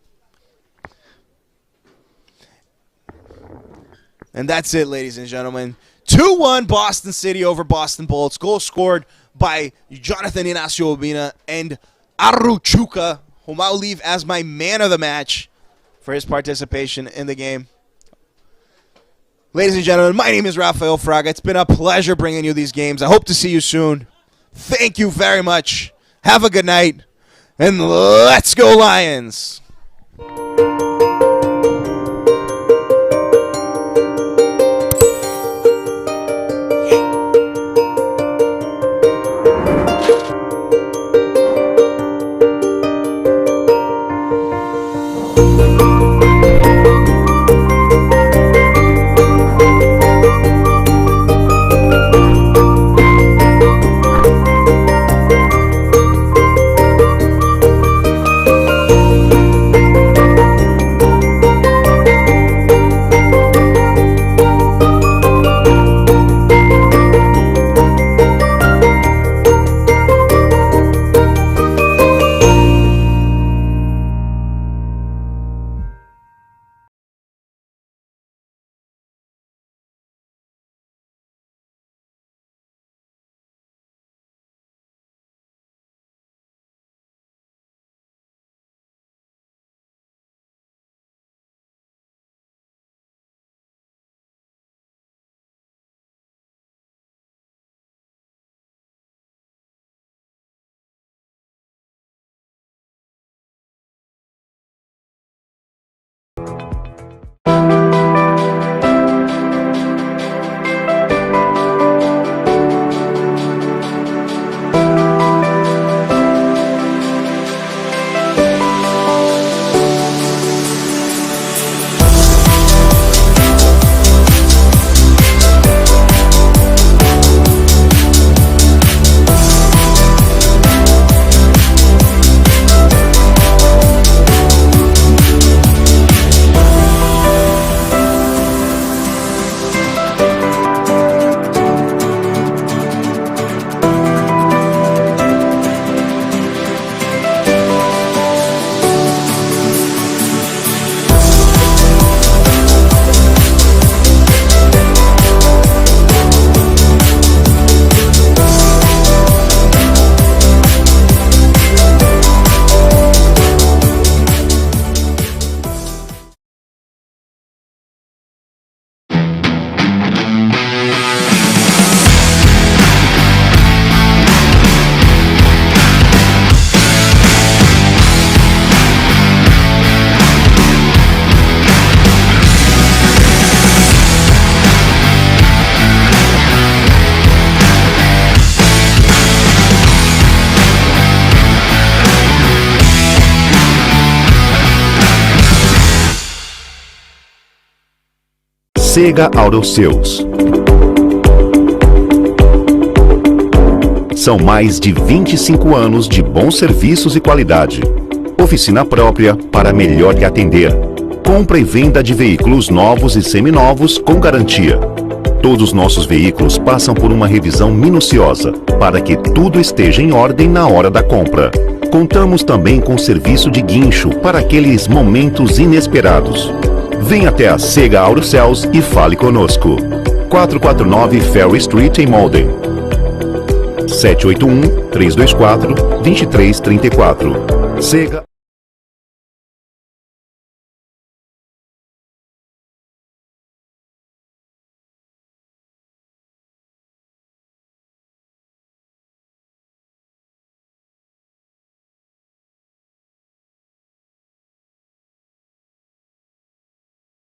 And that's it, ladies and gentlemen. 2-1 Boston City over Boston Bolts. Goal scored by Jonathan Inacio Obina and Aruchuka, whom I'll leave as my man of the match for his participation in the game. Ladies and gentlemen, my name is Rafael Fraga. It's been a pleasure bringing you these games. I hope to see you soon. Thank you very much. Have a good night, and let's go Lions! Chega aos seus. São mais de 25 anos de bons serviços e qualidade. Oficina própria para melhor lhe atender. Compra e venda de veículos novos e seminovos com garantia. Todos nossos veículos passam por uma revisão minuciosa para que tudo esteja em ordem na hora da compra. Contamos também com serviço de guincho para aqueles momentos inesperados. Venha até a Sega Aurocells e fale conosco. 449 Ferry Street em Malden. 781-324-2334. Sega